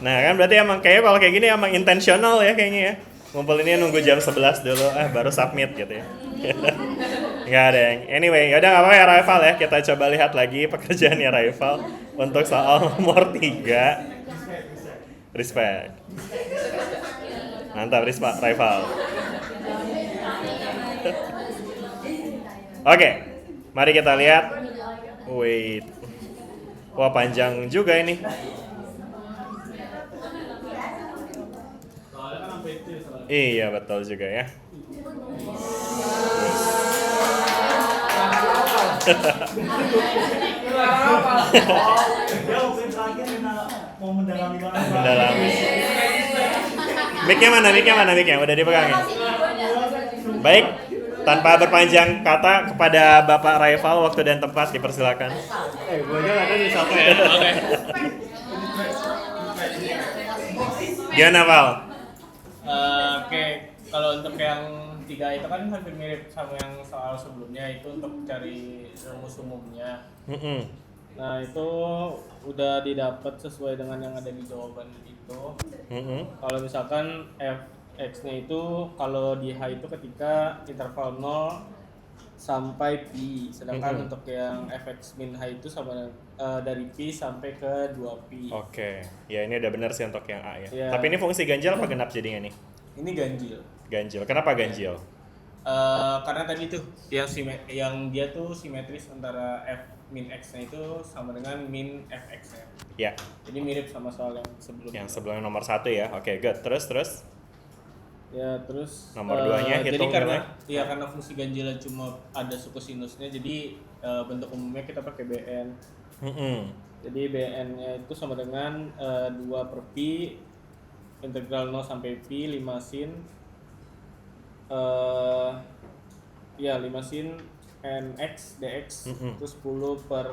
Nah, kan berarti emang kayaknya kalau kayak gini emang intentional ya kayaknya ya. Ngumpulinnya nunggu jam 11 dulu, baru submit gitu ya. Enggak ada yang. Anyway, yaudah enggak apa-apa ya Rival ya. Kita coba lihat lagi pekerjaannya Rival untuk soal nomor 3. Respect. Mantap, respect, rival. Oke, mari kita lihat. Wait. Wah, panjang juga ini. Iya, betul juga ya. Dia mungkin terakhir mau mendalami banget. Mendalami. Mic-nya? Udah dipegangin. Baik, tanpa berpanjang kata kepada Bapak Rival, waktu dan tempat dipersilakan. Gue aja nggak tahu di siapa ya. Gimana, Val? Oke, kalau untuk yang 3 itu kan hampir mirip sama yang soal sebelumnya, itu untuk cari rumus umumnya. Nah, itu udah didapat sesuai dengan yang ada di jawaban itu. Kalau misalkan fx-nya itu kalau di H itu ketika interval 0 sampai pi, sedangkan untuk yang fx min H itu sama dari pi sampai ke 2pi. Oke, ya ini udah benar sih untuk yang A ya. Iya. Tapi ini fungsi ganjil apa genap jadinya nih? Ini ganjil. Ganjil. Kenapa ganjil? Karena tadi tuh yang dia tuh simetris antara f min x-nya itu sama dengan min fx-nya. Ya, Jadi mirip sama soal yang sebelumnya. yang sebelum nomor 1 ya. Oke, good. Terus. Ya, terus Nomor 2-nya jadi hitung karena nilai. karena fungsi ganjilnya cuma ada suku sinusnya, jadi bentuk umumnya kita pakai bn. Jadi bn-nya itu sama dengan 2 per pi integral 0 sampai pi 5 sin 5 sin nx dx itu 10 per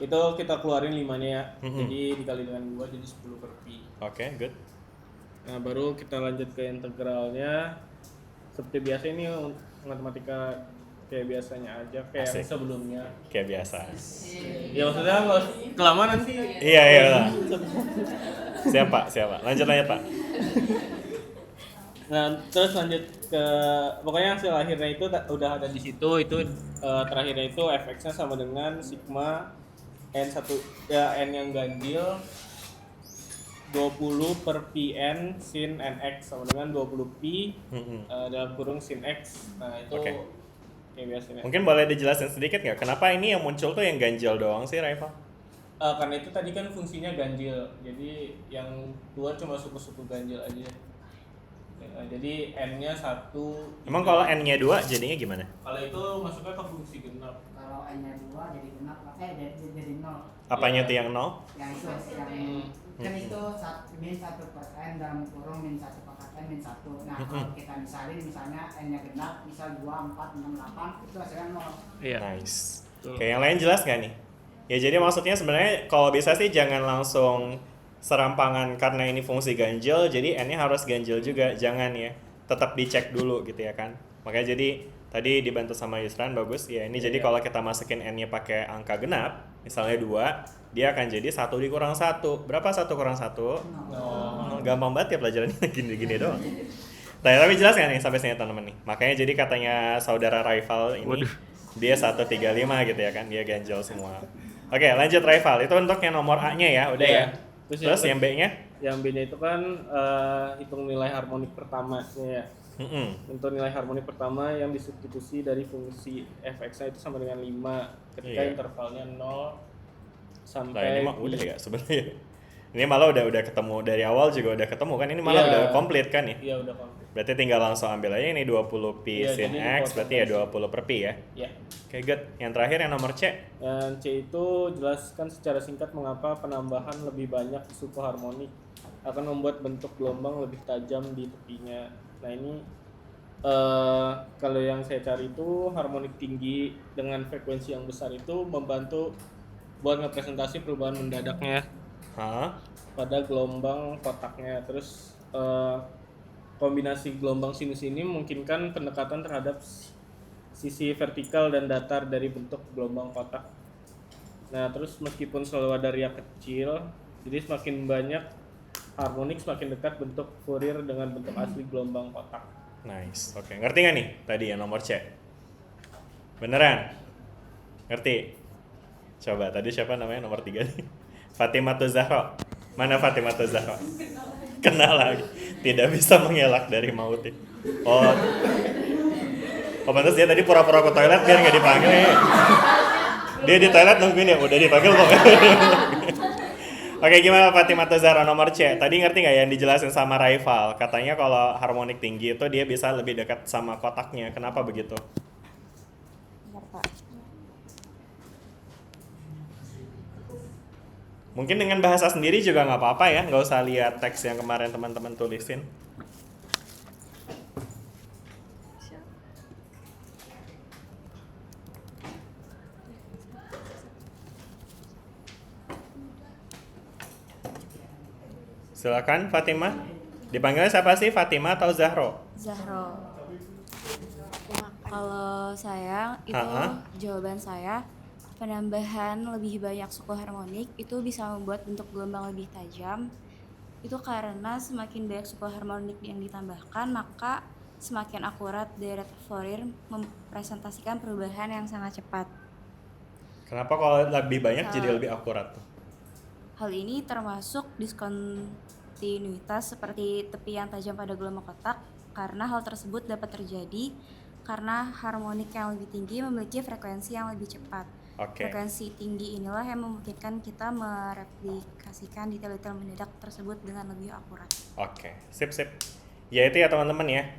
itu kita keluarin 5-nya ya. Jadi dikali dengan 2 jadi 10 per pi. Oke, good. Nah, baru kita lanjut ke integralnya. Seperti biasa ini matematika kayak biasanya aja, kayak yang Asik. sebelumnya. Kayak biasa. Ya maksudnya nggak usah kelamaan nanti. Iya. Siapa? Lanjut Pak. Nah, terus lanjut ke pokoknya hasil akhirnya itu udah ada di situ. Itu terakhirnya itu fx-nya sama dengan sigma n1 ya, n yang ganjil 20 per pn sin nx sama dengan 20 pi dalam kurung sin x. Nah, itu Oke. kayak biasanya. Mungkin boleh dijelasin sedikit nggak? Kenapa ini yang muncul tuh yang ganjil doang sih, Rival? Karena itu tadi kan fungsinya ganjil, jadi yang tua cuma suku-suku ganjil aja. Jadi n-nya 1. Emang kalau n-nya 2 jadinya gimana? Kalau itu masuknya ke fungsi genap. Kalau n-nya 2 jadi genap, jadi 0. Apanya tuh yang 0? Yang itu kan itu min 1 per n dalam kurung min 1 pangkat n min 1. Nah, kalau kita misalnya n-nya genap, misal 2, 4, 6, 8, itu hasilnya 0. Iya. Nice. Oke, yang lain jelas nggak nih? Ya jadi maksudnya sebenarnya kalau bisa sih jangan langsung serampangan karena ini fungsi ganjil, jadi n-nya harus ganjil juga, jangan ya. Tetap dicek dulu gitu ya kan. Makanya jadi tadi dibantu sama Yusran, bagus. Ya ini jadi kalau kita masukin n-nya pakai angka genap, misalnya 2, dia akan jadi 1 dikurang 1. Berapa 1 kurang 1? Gampang banget ya pelajarannya gini-gini doang. Nah, tapi jelas nggak nih sampai sini teman-teman nih? Makanya jadi katanya saudara Rival ini dia 135 gitu ya kan, dia ganjil semua. Oke, lanjut Rival. Itu untuk yang nomor A-nya ya, udah Iya. ya. Terus yang B-nya? Yang B-nya itu kan hitung nilai harmonik pertamanya ya. Untuk nilai harmonik pertama yang disubstitusi dari fungsi fx-nya itu sama dengan 5 ketika Iya. intervalnya 0 Nah, sampai ini mah udah ya sebenarnya. Ini malah udah ketemu dari awal juga udah ketemu kan, ini malah Iya. udah komplit kan ya. Iya, udah komplit. Berarti tinggal langsung ambil aja ini 20 pi Iya, sin jadi x, berarti ya 20 per pi ya. Ya. Oke, good. Yang terakhir yang nomor C. Dan C itu jelaskan secara singkat mengapa penambahan lebih banyak suku harmonik akan membuat bentuk gelombang lebih tajam di tepinya. Nah, ini kalau yang saya cari itu harmonik tinggi dengan frekuensi yang besar itu membantu buat ngepresentasi perubahan mendadaknya pada gelombang kotaknya. Terus kombinasi gelombang sinus ini memungkinkan pendekatan terhadap sisi vertikal dan datar dari bentuk gelombang kotak. Nah, terus meskipun selalu ada riak kecil, jadi semakin banyak harmonik semakin dekat bentuk Fourier dengan bentuk asli gelombang kotak. Nice. Oke, ngerti nggak nih tadi yang nomor C? Beneran? Ngerti? Coba tadi siapa namanya nomor 3 nih? Fatimah Zahra. Mana Fatimah Zahra? Kena lagi. Tidak bisa mengelak dari maut. Oh. Oh pantas dia tadi pura-pura ke toilet biar nggak dipanggil ya. Dia di toilet nungguin ya, udah dipanggil kok. Oke, gimana Fatimah Zahra nomor C? Tadi ngerti nggak yang dijelasin sama Raifal? Katanya kalau harmonik tinggi itu dia bisa lebih dekat sama kotaknya. Kenapa begitu? Bentar, Pak. Mungkin dengan bahasa sendiri juga nggak apa-apa ya, nggak usah lihat teks yang kemarin teman-teman tulisin. Silakan Fatimah. Dipanggilnya siapa sih? Fatimah atau Zahro? Zahro. Kalau saya itu jawaban saya penambahan lebih banyak suku harmonik itu bisa membuat bentuk gelombang lebih tajam. Itu karena semakin banyak suku harmonik yang ditambahkan maka semakin akurat deret Fourier mempresentasikan perubahan yang sangat cepat. Kenapa kalau lebih banyak jadi lebih akurat tuh? Hal ini termasuk diskontinuitas seperti tepi yang tajam pada gelombang kotak karena hal tersebut dapat terjadi karena harmonik yang lebih tinggi memiliki frekuensi yang lebih cepat. Frekuensi tinggi inilah yang memungkinkan kita mereplikasikan detail-detail mendadak tersebut dengan lebih akurat. Sip. Ya itu ya teman-teman ya.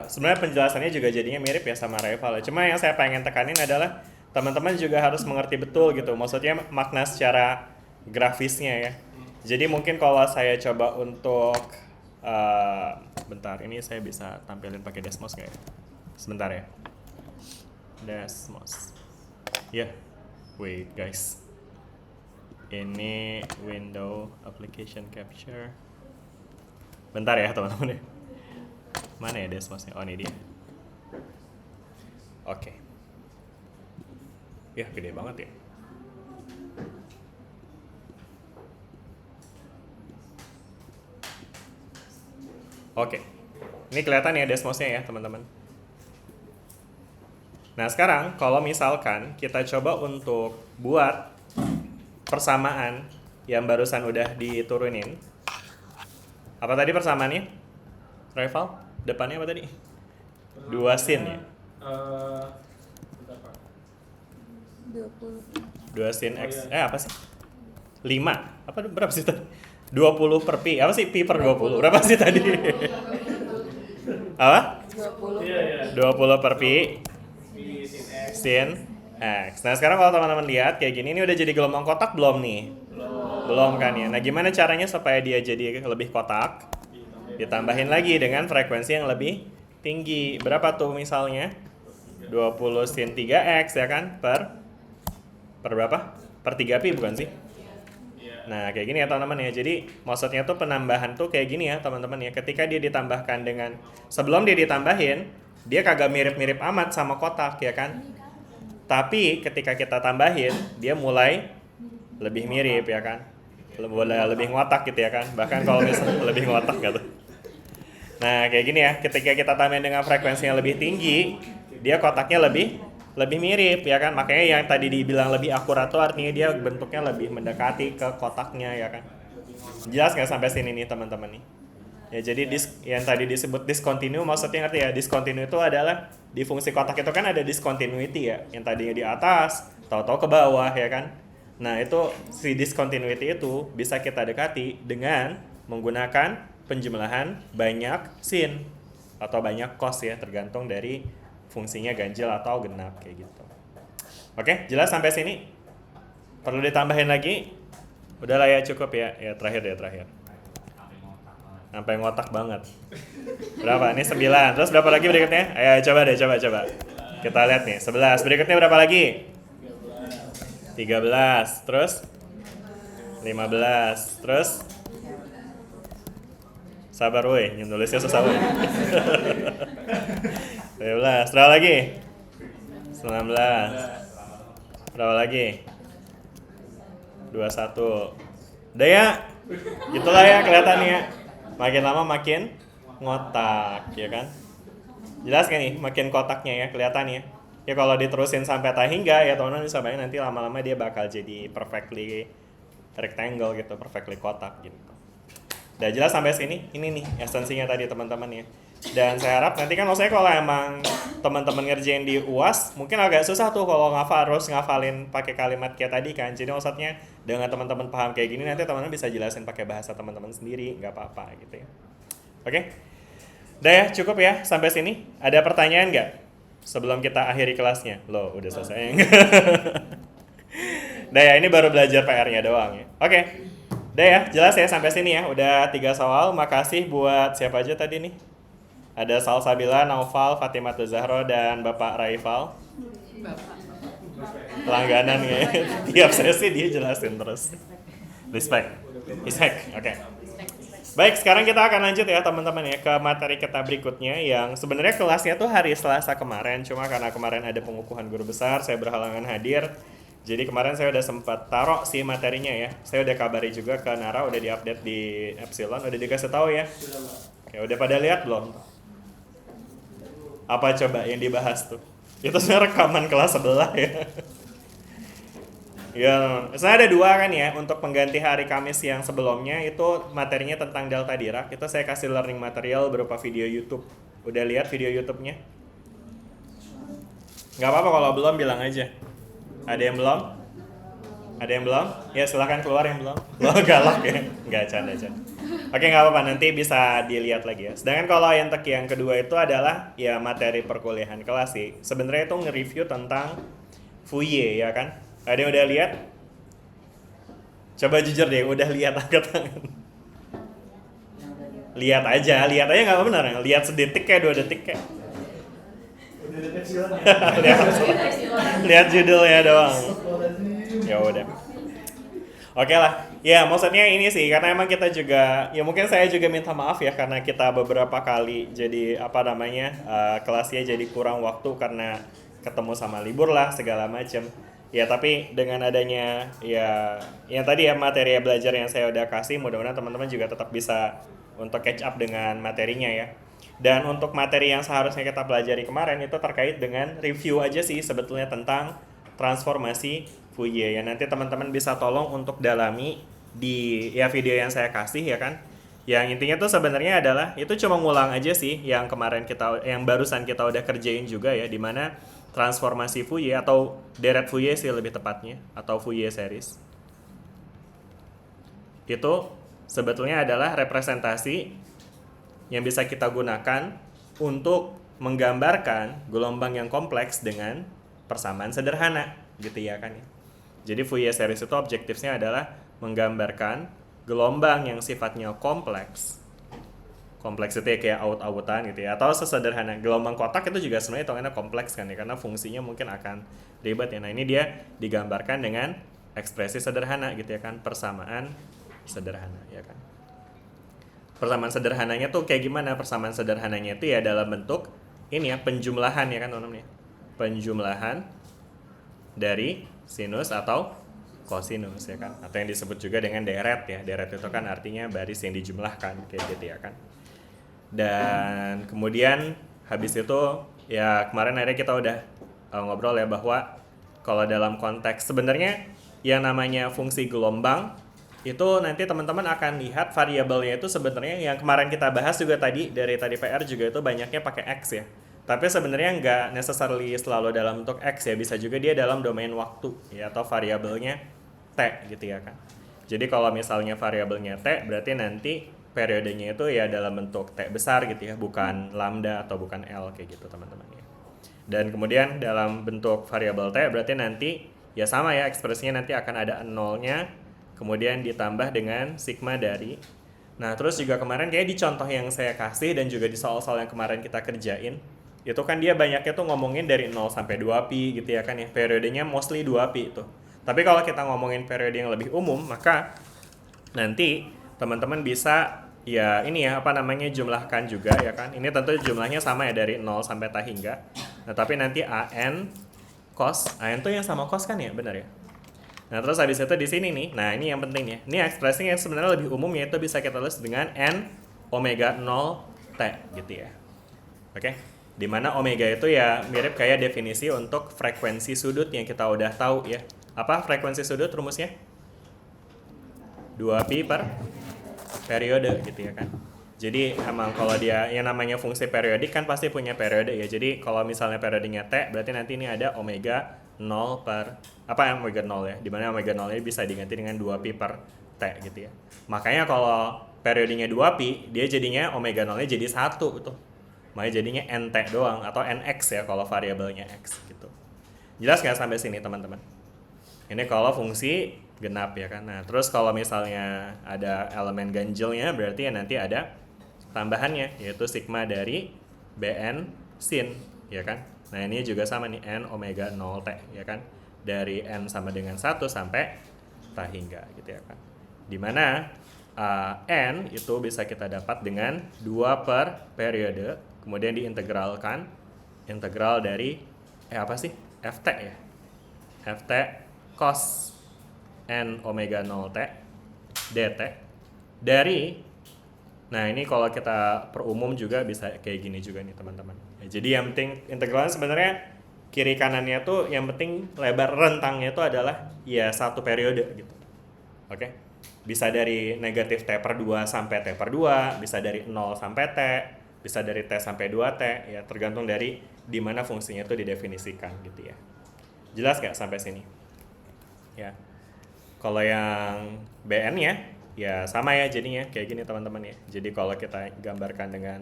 Sebenarnya penjelasannya juga jadinya mirip ya sama Raifal. Cuma yang saya pengen tekanin adalah teman-teman juga harus mengerti betul gitu. Maksudnya makna secara grafisnya ya. Jadi mungkin kalau saya coba untuk bentar, ini saya bisa tampilin pakai Desmos nggak ya? Sebentar ya. Desmos. Ya, wait guys. Ini window application capture. Bentar ya teman-teman ya. Mana ya Desmosnya? Oh ini dia. Oke. Ya gede banget ya. Oke, ini kelihatan ya Desmosnya ya teman-teman. Nah sekarang kalau misalkan kita coba untuk buat persamaan yang barusan udah diturunin. Apa tadi persamaannya? Rival? Depannya apa tadi? 2 sin ya? 20. 2 sin X, apa sih? 5, apa berapa sih tadi? 20 per pi, apa sih pi per 20? Berapa sih tadi? Apa? 20 per pi sin X. Nah sekarang kalau teman-teman lihat kayak gini, ini udah jadi gelombang kotak belum nih? Belum kan ya? Nah gimana caranya supaya dia jadi lebih kotak? Ditambahin lagi dengan frekuensi yang lebih tinggi. Berapa tuh misalnya? 20 sin 3X ya kan? Per berapa? Per 3 pi bukan sih? Nah kayak gini ya teman-teman ya. Jadi maksudnya tuh penambahan tuh kayak gini ya teman-teman ya. Ketika dia ditambahkan dengan, sebelum dia ditambahin, dia kagak mirip-mirip amat sama kotak ya kan. Tapi ketika kita tambahin, dia mulai lebih mirip ya kan. Lebih ngotak gitu ya kan. Bahkan kalau misalnya lebih ngotak gitu. Nah kayak gini ya. Ketika kita tambahin dengan frekuensi yang lebih tinggi, dia kotaknya lebih mirip ya kan. Makanya yang tadi dibilang lebih akurat tuh artinya dia bentuknya lebih mendekati ke kotaknya ya kan. Jelas nggak sampai sini nih teman-teman nih? Ya jadi yang tadi disebut discontinue maksudnya ngerti ya? Discontinue itu adalah di fungsi kotak itu kan ada discontinuity ya. Yang tadinya di atas, tahu-tahu ke bawah ya kan. Nah itu si discontinuity itu bisa kita dekati dengan menggunakan penjumlahan banyak sin atau banyak cos ya, tergantung dari fungsinya ganjil atau genap kayak gitu. Oke, jelas sampai sini? Perlu ditambahin lagi? Udahlah ya cukup ya. Ya terakhir. Sampai ngotak banget. Berapa? Ini 9. Terus berapa lagi berikutnya? Ayo coba. Kita lihat nih. 11. Berikutnya berapa lagi? 13. Terus 15. Terus sabar woi, nulisnya susah woi. 17. Berapa lagi? 19. Berapa lagi? 21. Udah ya? Itulah ya kelihatannya. Makin lama makin ngotak, ya kan? Jelas kan nih? Makin kotaknya ya kelihatannya. Ya kalau diterusin sampai tak hingga ya teman-teman bisa bayangin nanti lama-lama dia bakal jadi perfectly rectangle gitu, perfectly kotak gitu. Udah jelas sampai sini? Ini nih esensinya tadi teman-teman ya. Dan saya harap nanti kan maksudnya kalau emang teman-teman ngerjain di UAS mungkin agak susah tuh kalau harus ngafalin pakai kalimat kayak tadi kan. Jadi maksudnya dengan teman-teman paham kayak gini nanti teman-teman bisa jelasin pakai bahasa teman-teman sendiri, nggak apa-apa gitu ya. Oke? Udah ya, cukup ya sampai sini. Ada pertanyaan nggak sebelum kita akhiri kelasnya? Loh, udah selesai. Udah ya, ini baru belajar PR-nya doang ya. Oke. Udah ya, jelas ya sampai sini ya. Udah 3 soal. Makasih buat siapa aja tadi nih? Ada Salsabila, Naufal, Fatimah Zahro, dan Bapak Raifal. Langganan ya. Tiap sesi dia jelasin terus. Respect. Oke. Baik, sekarang kita akan lanjut ya teman-teman ya ke materi kita berikutnya yang sebenarnya kelasnya tuh hari Selasa kemarin, cuma karena kemarin ada pengukuhan guru besar, saya berhalangan hadir. Jadi kemarin saya udah sempat taruh sih materinya ya. Saya udah kabari juga ke Nara, udah diupdate di Epsilon, udah dikasih tahu ya. Oke, udah pada lihat belum? Apa coba yang dibahas tuh? Itu sebenarnya rekaman kelas sebelah ya. Ya, sebenarnya ada 2 kan ya untuk pengganti hari Kamis yang sebelumnya itu materinya tentang Delta Dirac. Itu saya kasih learning material berupa video YouTube. Udah lihat video YouTube-nya? Nggak apa-apa kalau belum bilang aja. Ada yang belum? Ada yang belum? Ya silahkan keluar yang belum. Lo galak ya? Nggak, canda. Oke, nggak apa-apa, nanti bisa dilihat lagi ya. Sedangkan kalau yang kedua itu adalah ya materi perkuliahan kelas sih. Sebenarnya itu nge-review tentang Fourier ya kan? Ada yang udah lihat? Coba jujur deh, udah lihat angkat tangan. Lihat aja nggak apa-apa benar. Lihat sedetik kayak 2 detik kayak. Lihat judulnya doang. Ya udah. Oke lah. Ya maksudnya ini sih karena emang kita juga ya mungkin saya juga minta maaf ya karena kita beberapa kali jadi kelasnya jadi kurang waktu karena ketemu sama libur lah segala macam. Ya tapi dengan adanya ya yang tadi ya materi belajar yang saya udah kasih mudah-mudahan teman-teman juga tetap bisa untuk catch up dengan materinya ya. Dan untuk materi yang seharusnya kita pelajari kemarin itu terkait dengan review aja sih sebetulnya tentang transformasi Fourier ya. Nanti teman-teman bisa tolong untuk dalami di ya video yang saya kasih ya kan. Yang intinya tuh sebenarnya adalah itu cuma ngulang aja sih yang barusan kita udah kerjain juga ya, di mana transformasi Fourier atau deret Fourier sih lebih tepatnya atau Fourier series. Itu sebetulnya adalah representasi yang bisa kita gunakan untuk menggambarkan gelombang yang kompleks dengan persamaan sederhana gitu ya kan ya. Jadi Fourier series itu objektifnya adalah menggambarkan gelombang yang sifatnya kompleks. Kompleks itu ya kayak aut-autan gitu ya, atau sesederhana gelombang kotak itu juga sebenarnya hitungannya kompleks kan ya, karena fungsinya mungkin akan ribet ya. Nah ini dia digambarkan dengan ekspresi sederhana gitu ya kan, persamaan sederhana ya kan. Persamaan sederhananya tuh kayak gimana? Persamaan sederhananya itu ya dalam bentuk ini ya, penjumlahan ya kan teman-teman ya. Penjumlahan dari sinus atau kosinus ya kan. Atau yang disebut juga dengan deret ya. Deret itu kan artinya baris yang dijumlahkan kayak gitu ya kan. Dan kemudian habis itu ya kemarin akhirnya kita udah ngobrol ya bahwa kalau dalam konteks sebenarnya yang namanya fungsi gelombang itu nanti teman-teman akan lihat variabelnya itu sebenarnya yang kemarin kita bahas juga tadi dari tadi PR juga itu banyaknya pakai X ya. Tapi sebenarnya nggak necessarily selalu dalam bentuk X ya, bisa juga dia dalam domain waktu ya, atau variabelnya T gitu ya kan. Jadi kalau misalnya variabelnya T berarti nanti periodenya itu ya dalam bentuk T besar gitu ya, bukan lambda atau bukan L kayak gitu teman-teman ya. Dan kemudian dalam bentuk variabel T berarti nanti ya sama ya, ekspresinya nanti akan ada nolnya, kemudian ditambah dengan sigma dari. Nah terus juga kemarin kayak di contoh yang saya kasih dan juga di soal-soal yang kemarin kita kerjain, itu kan dia banyaknya tuh ngomongin dari 0 sampai 2pi gitu ya kan ya, periodenya mostly 2pi itu. Tapi kalau kita ngomongin periode yang lebih umum, maka nanti teman-teman bisa ya ini ya jumlahkan juga ya kan. Ini tentu jumlahnya sama ya dari 0 sampai ta hingga. Nah tapi nanti an cos, an tuh yang sama cos kan ya, benar ya. Nah terus habis itu di sini nih, nah ini yang penting ya. Ini ekspresinya yang sebenarnya lebih umum yaitu bisa kita tulis dengan n omega 0 t gitu ya. Oke, dimana omega itu ya mirip kayak definisi untuk frekuensi sudut yang kita udah tahu ya. Apa frekuensi sudut rumusnya? 2pi per periode gitu ya kan. Jadi emang kalau dia yang namanya fungsi periodik kan pasti punya periode ya. Jadi kalau misalnya periodenya T, berarti nanti ini ada omega 0 per apa yang omega 0 ya. Dimana omega 0 ini bisa diganti dengan 2pi per T gitu ya. Makanya kalau periodenya 2pi, dia jadinya omega 0-nya jadi 1 tuh. Makanya jadinya nt doang atau nx ya kalau variabelnya x gitu. Jelas nggak sampai sini teman-teman? Ini kalau fungsi genap ya kan. Nah, terus kalau misalnya ada elemen ganjilnya berarti ya nanti ada tambahannya yaitu sigma dari Bn sin ya kan. Nah, ini juga sama nih n omega 0t ya kan. Dari n sama dengan 1 sampai t hingga gitu ya kan. Dimana n itu bisa kita dapat dengan 2 per periode, kemudian diintegralkan integral dari apa sih? Ft ya. Ft cos n omega 0t dt dari. Nah, ini kalau kita perumum juga bisa kayak gini juga nih teman-teman. Ya, jadi yang penting integralnya sebenarnya kiri kanannya tuh yang penting lebar rentangnya itu adalah ya satu periode gitu. Oke. Bisa dari negatif T per 2 sampai T per 2, bisa dari 0 sampai T, bisa dari T sampai 2T, ya tergantung dari di mana fungsinya itu didefinisikan gitu ya. Jelas nggak sampai sini? Ya. Kalau yang BN-nya, ya sama ya jadinya, kayak gini teman-teman ya. Jadi kalau kita gambarkan dengan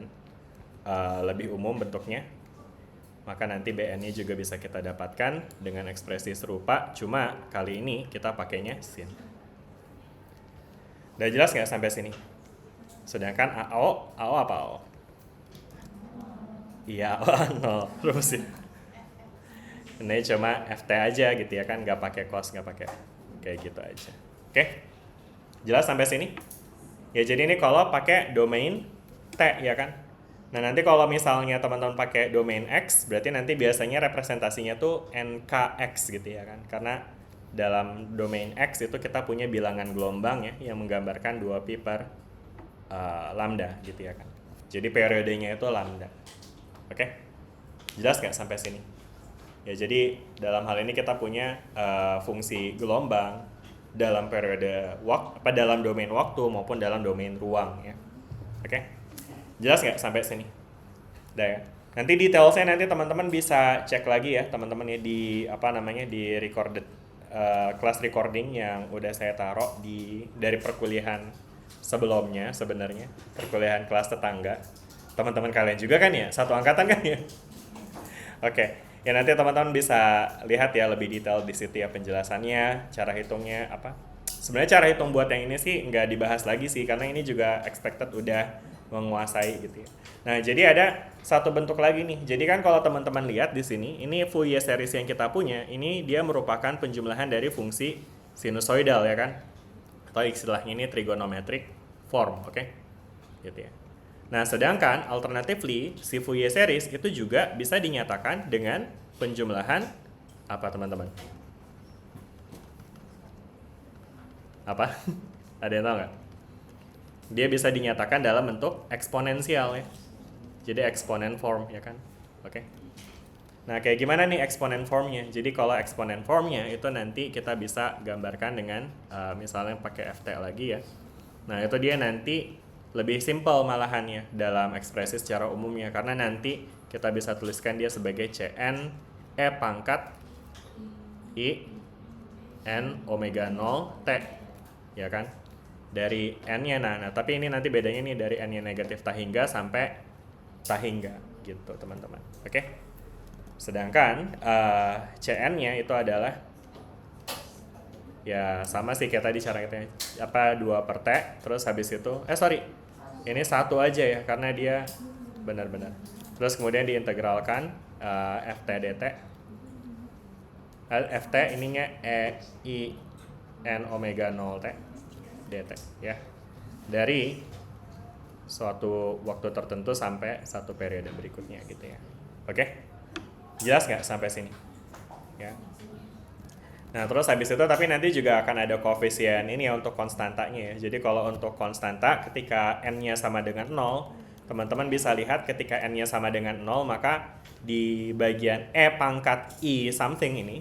lebih umum bentuknya, maka nanti BN-nya juga bisa kita dapatkan dengan ekspresi serupa, cuma kali ini kita pakainya sin. Udah jelas nggak sampai sini? Sedangkan AO apa AO? Iya, AO 0 terus sih. Ini cuma FT aja gitu ya kan, nggak pakai cos, nggak pakai kayak gitu aja. Oke? Jelas sampai sini? Ya jadi ini kalau pakai domain T ya kan. Nah nanti kalau misalnya teman-teman pakai domain X, berarti nanti biasanya representasinya tuh NKX gitu ya kan. Karena dalam domain X itu kita punya bilangan gelombang ya yang menggambarkan 2pi per lambda gitu ya kan. Jadi periodenya itu lambda. Oke? Jelas nggak sampai sini? Ya jadi dalam hal ini kita punya fungsi gelombang dalam periode dalam domain waktu maupun dalam domain ruang ya. Oke? Jelas nggak sampai sini? Udah ya. Nanti detailnya nanti teman-teman bisa cek lagi ya teman-teman ya di di recorded kelas recording yang udah saya taruh dari perkuliahan sebelumnya sebenarnya, perkuliahan kelas tetangga. Teman-teman kalian juga kan ya, satu angkatan kan ya. Oke. Ya nanti teman-teman bisa lihat ya lebih detail di situ ya penjelasannya, cara hitungnya apa. Sebenarnya cara hitung buat yang ini sih nggak dibahas lagi sih karena ini juga expected udah menguasai gitu ya. Nah jadi ada satu bentuk lagi nih. Jadi kan kalau teman-teman lihat di sini, ini Fourier series yang kita punya, ini dia merupakan penjumlahan dari fungsi sinusoidal ya kan, atau istilahnya ini trigonometric form, oke? Gitu ya. Nah, sedangkan alternatively si Fourier series itu juga bisa dinyatakan dengan penjumlahan apa teman-teman? Apa? Ada yang tahu nggak? Dia bisa dinyatakan dalam bentuk eksponensial ya. Jadi eksponen form ya kan? Oke. Nah, kayak gimana nih eksponen formnya? Jadi kalau eksponen formnya itu nanti kita bisa gambarkan dengan misalnya pakai FT lagi ya. Nah, itu dia nanti lebih simpel malahannya dalam ekspresi secara umumnya karena nanti kita bisa tuliskan dia sebagai Cn E pangkat I N omega 0 T ya kan dari N-nya nah tapi ini nanti bedanya nih dari N-nya negatif tahingga sampai tahingga gitu teman-teman. Oke. Sedangkan Cn-nya itu adalah ya sama sih kayak tadi cara kita 2 per T terus habis itu ini 1 aja ya karena dia benar-benar terus kemudian diintegralkan Ft dt Ft ininya E I N omega 0 T dt ya dari suatu waktu tertentu sampai satu periode berikutnya gitu ya. Oke? Jelas nggak sampai sini? Ya. Nah terus habis itu tapi nanti juga akan ada koefisien ini ya untuk konstantanya ya. Jadi kalau untuk konstanta ketika n-nya sama dengan 0, teman-teman bisa lihat ketika n-nya sama dengan 0 maka di bagian E pangkat I something ini,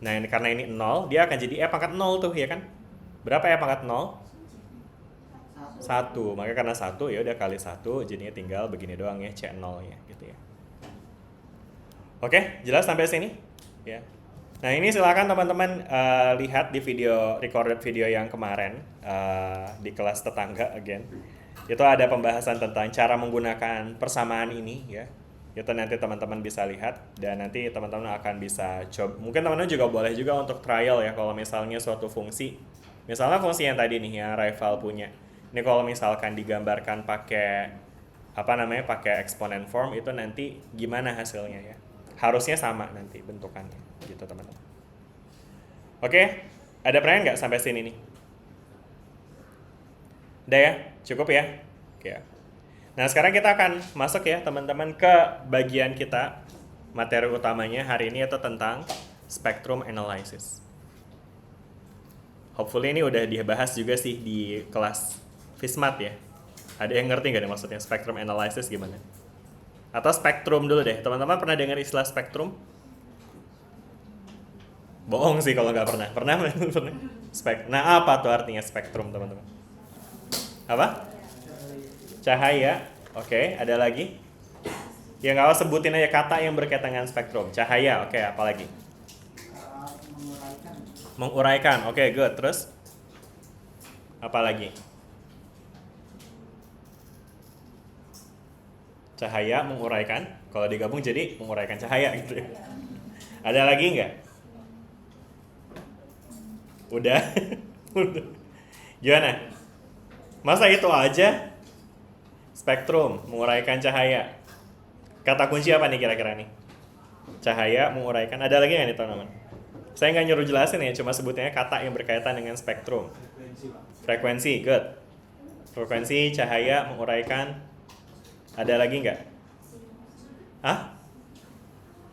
nah ini karena ini 0 dia akan jadi E pangkat 0 tuh ya kan. Berapa E pangkat 0? 1. Maka karena 1 ya udah kali 1 jadinya tinggal begini doang ya C0 nya gitu ya. Oke, jelas sampai sini? Ya. Nah, ini silakan teman-teman lihat di recorded video yang kemarin di kelas tetangga again. Itu ada pembahasan tentang cara menggunakan persamaan ini ya. Itu nanti teman-teman bisa lihat dan nanti teman-teman akan bisa coba. Mungkin teman-teman juga boleh juga untuk trial ya kalau misalnya suatu fungsi. Misalnya fungsi yang tadi nih yang rival punya. Ini kalau misalkan digambarkan pakai pakai exponent form itu nanti gimana hasilnya ya? Harusnya sama nanti bentukannya gitu teman-teman. Oke, ada pertanyaan nggak sampai sini nih? Udah ya? Cukup ya? Oke. Nah sekarang kita akan masuk ya teman-teman ke bagian kita. Materi utamanya hari ini itu tentang spectrum analysis. Hopefully ini udah dibahas juga sih di kelas Fismat ya. Ada yang ngerti nggak nih maksudnya spectrum analysis gimana? Atau spektrum dulu deh. Teman-teman pernah dengar istilah spektrum? Bohong sih kalau nggak pernah. Pernah? Nah apa tuh artinya spektrum teman-teman? Apa? Cahaya. Oke, ada lagi? Ya nggak usah sebutin aja kata yang berkaitan dengan spektrum. Cahaya, oke, apa lagi? Menguraikan, oke, good. Terus? Apa lagi? Cahaya menguraikan, kalau digabung jadi menguraikan cahaya gitu ya. Ada lagi nggak? Udah? Udah. Gimana? Masa itu aja? Spektrum, menguraikan cahaya. Kata kunci apa nih kira-kira nih? Cahaya, menguraikan. Ada lagi nggak nih teman-teman? Saya nggak nyuruh jelasin ya, cuma sebutnya kata yang berkaitan dengan spektrum. Frekuensi, good. Frekuensi, cahaya, menguraikan. Ada lagi nggak? Hah?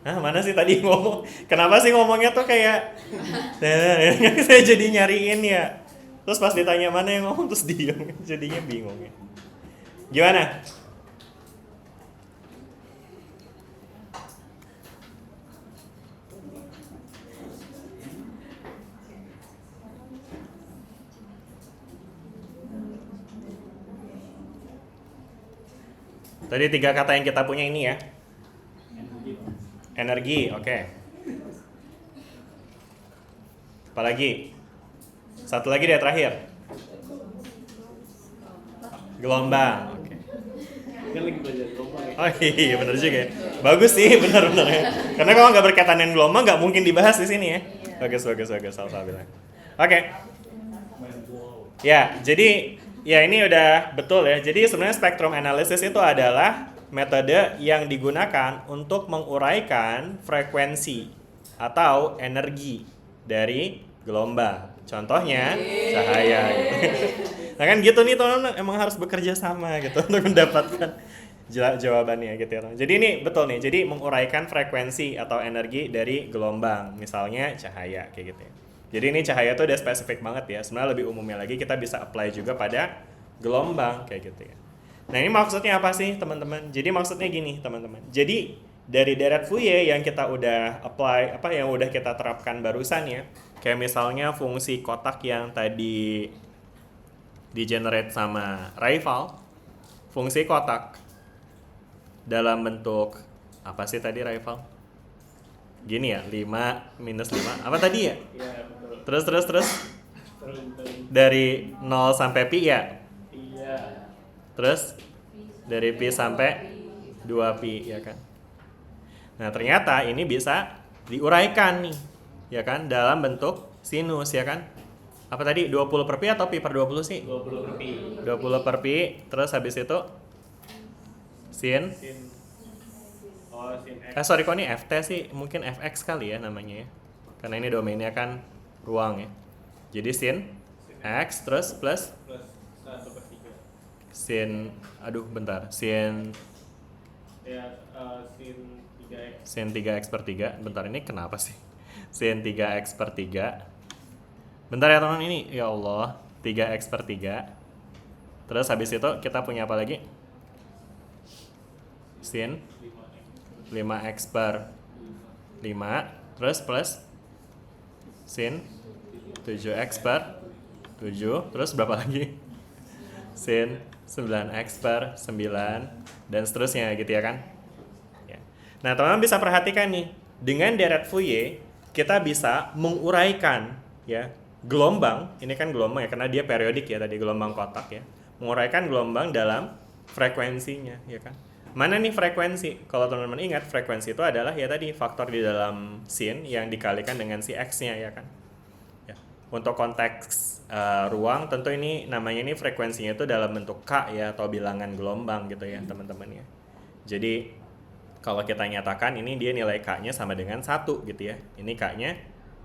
Hah, mana sih tadi ngomong? Kenapa sih ngomongnya tuh kayak saya jadi nyariin ya. Terus pas ditanya mana yang ngomong terus diem, jadinya bingung ya. Gimana? Tadi 3 kata yang kita punya ini ya. Energi, oke. Apalagi? Satu lagi deh terakhir. Gelombang, oke. Kan lagi belajar gelombang ya. Oh iya benar juga ya. Bagus sih, benar-benar ya. Karena kalau nggak berkaitan dengan gelombang nggak mungkin dibahas di sini ya. Bagus, salah bilang. Oke. Ya, jadi ya ini udah betul ya. Jadi sebenarnya spectrum analysis itu adalah metode yang digunakan untuk menguraikan frekuensi atau energi dari gelombang. Contohnya cahaya. Gitu. Nah kan gitu nih teman-teman, emang harus bekerja sama gitu untuk mendapatkan jawabannya gitu ya. Jadi ini betul nih. Jadi menguraikan frekuensi atau energi dari gelombang, misalnya cahaya kayak gitu ya. Jadi ini cahaya tuh udah spesifik banget ya. Sebenarnya lebih umumnya lagi kita bisa apply juga pada gelombang kayak gitu ya. Nah ini maksudnya apa sih teman-teman? Jadi maksudnya gini teman-teman. Jadi dari deret Fourier yang kita udah apply, yang udah kita terapkan barusan ya. Kayak misalnya fungsi kotak yang tadi di-generate sama rival. Fungsi kotak dalam bentuk apa sih tadi rival? Gini ya, 5 minus 5. Apa tadi ya? Iya, betul. Terus dari 0 sampai pi ya? Iya. Terus dari pi sampai 2pi ya kan. Nah, ternyata ini bisa diuraikan nih. Ya kan dalam bentuk sinus ya kan. Apa tadi 20 per pi atau pi per 20 sih? 20 per pi. 20 per pi terus habis itu sin. Oh, sin X. Sorry kok ini ft sih, mungkin fx kali ya namanya ya. Karena ini domainnya kan ruang ya. Jadi sin x terus plus 1 per 3. sin, bentar, sin Ya, sin 3x. sin 3x per 3. Bentar, ini kenapa sih? Sin 3x per 3. Bentar ya teman, ini ya Allah, 3x per 3. Terus habis itu kita punya apa lagi? Sin 5x per 5. Terus plus sin 7x per 7. Terus berapa lagi? sin 9x per 9 dan seterusnya gitu ya kan. Ya. Nah teman-teman bisa perhatikan nih, dengan deret Fourier kita bisa menguraikan ya gelombang, ini kan gelombang ya karena dia periodik ya tadi, gelombang kotak ya, menguraikan gelombang dalam frekuensinya ya kan. Mana nih frekuensi? Kalau teman-teman ingat, frekuensi itu adalah ya tadi faktor di dalam sin yang dikalikan dengan si x-nya ya kan. Ya. Untuk konteks ruang tentu ini namanya ini frekuensinya itu dalam bentuk k ya atau bilangan gelombang gitu ya teman-teman ya. Jadi kalau kita nyatakan ini dia nilai k-nya sama dengan 1 gitu ya. Ini k-nya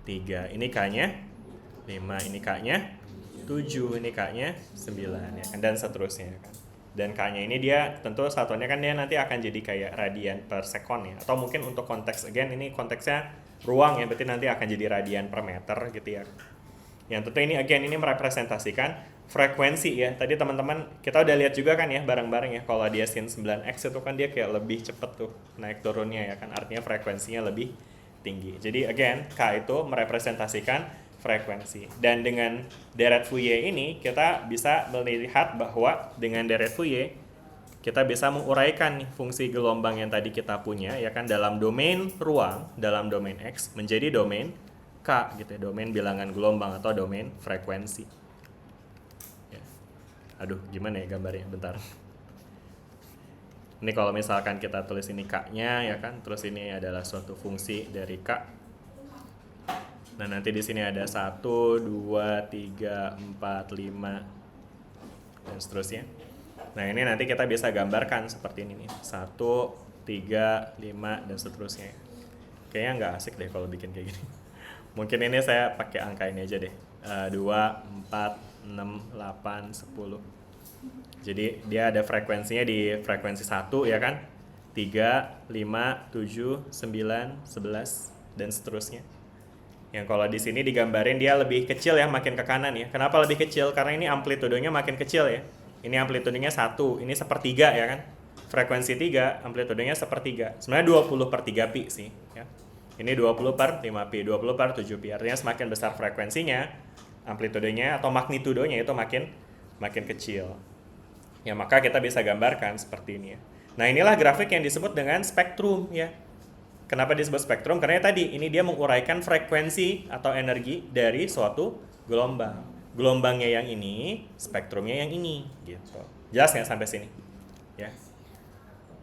3, ini k-nya 5, ini k-nya 7, ini k-nya 9 ya kan, dan seterusnya ya kan. Dan k-nya ini dia tentu satuannya kan dia nanti akan jadi kayak radian per sekon ya. Atau mungkin untuk konteks again ini konteksnya ruang ya, berarti nanti akan jadi radian per meter gitu ya. Yang tentu ini again ini merepresentasikan frekuensi ya. Tadi teman-teman kita udah lihat juga kan ya bareng-bareng ya, kalau dia sin 9x itu kan dia kayak lebih cepet tuh naik turunnya ya kan, artinya frekuensinya lebih tinggi. Jadi again K itu merepresentasikan frekuensi. Dan dengan deret Fourier ini kita bisa melihat bahwa dengan deret Fourier kita bisa menguraikan nih fungsi gelombang yang tadi kita punya ya kan dalam domain ruang, dalam domain X menjadi domain K gitu ya, domain bilangan gelombang atau domain frekuensi. Ya. Aduh, gimana ya gambarnya? Bentar. Ini kalau misalkan kita tulis ini K-nya ya kan, terus ini adalah suatu fungsi dari K. Nah, nanti di sini ada 1, 2, 3, 4, 5 dan seterusnya. Nah, ini nanti kita bisa gambarkan seperti ini nih. 1, 3, 5 dan seterusnya. Kayaknya nggak asik deh kalau bikin kayak gini. Mungkin ini saya pakai angka ini aja deh. 2, 4, 6, 8, 10. Jadi dia ada frekuensinya di frekuensi 1 ya kan. 3, 5, 7, 9, 11 dan seterusnya. Yang kalau di sini digambarin dia lebih kecil ya, makin ke kanan ya. Kenapa lebih kecil? Karena ini amplitudenya makin kecil ya. Ini amplitudenya 1, ini sepertiga ya kan. Frekuensi 3, amplitudenya sepertiga. Sebenarnya 20 per 3 pi sih ya. Ini 20 per 5 pi, 20 per 7 pi. Artinya semakin besar frekuensinya, amplitudenya atau magnitudonya itu makin kecil. Ya maka kita bisa gambarkan seperti ini ya. Nah inilah grafik yang disebut dengan spektrum ya. Kenapa disebut spektrum? Karena tadi ini dia menguraikan frekuensi atau energi dari suatu gelombang. Gelombangnya yang ini, spektrumnya yang ini, gitu. Jelas nggak sampai sini? Ya.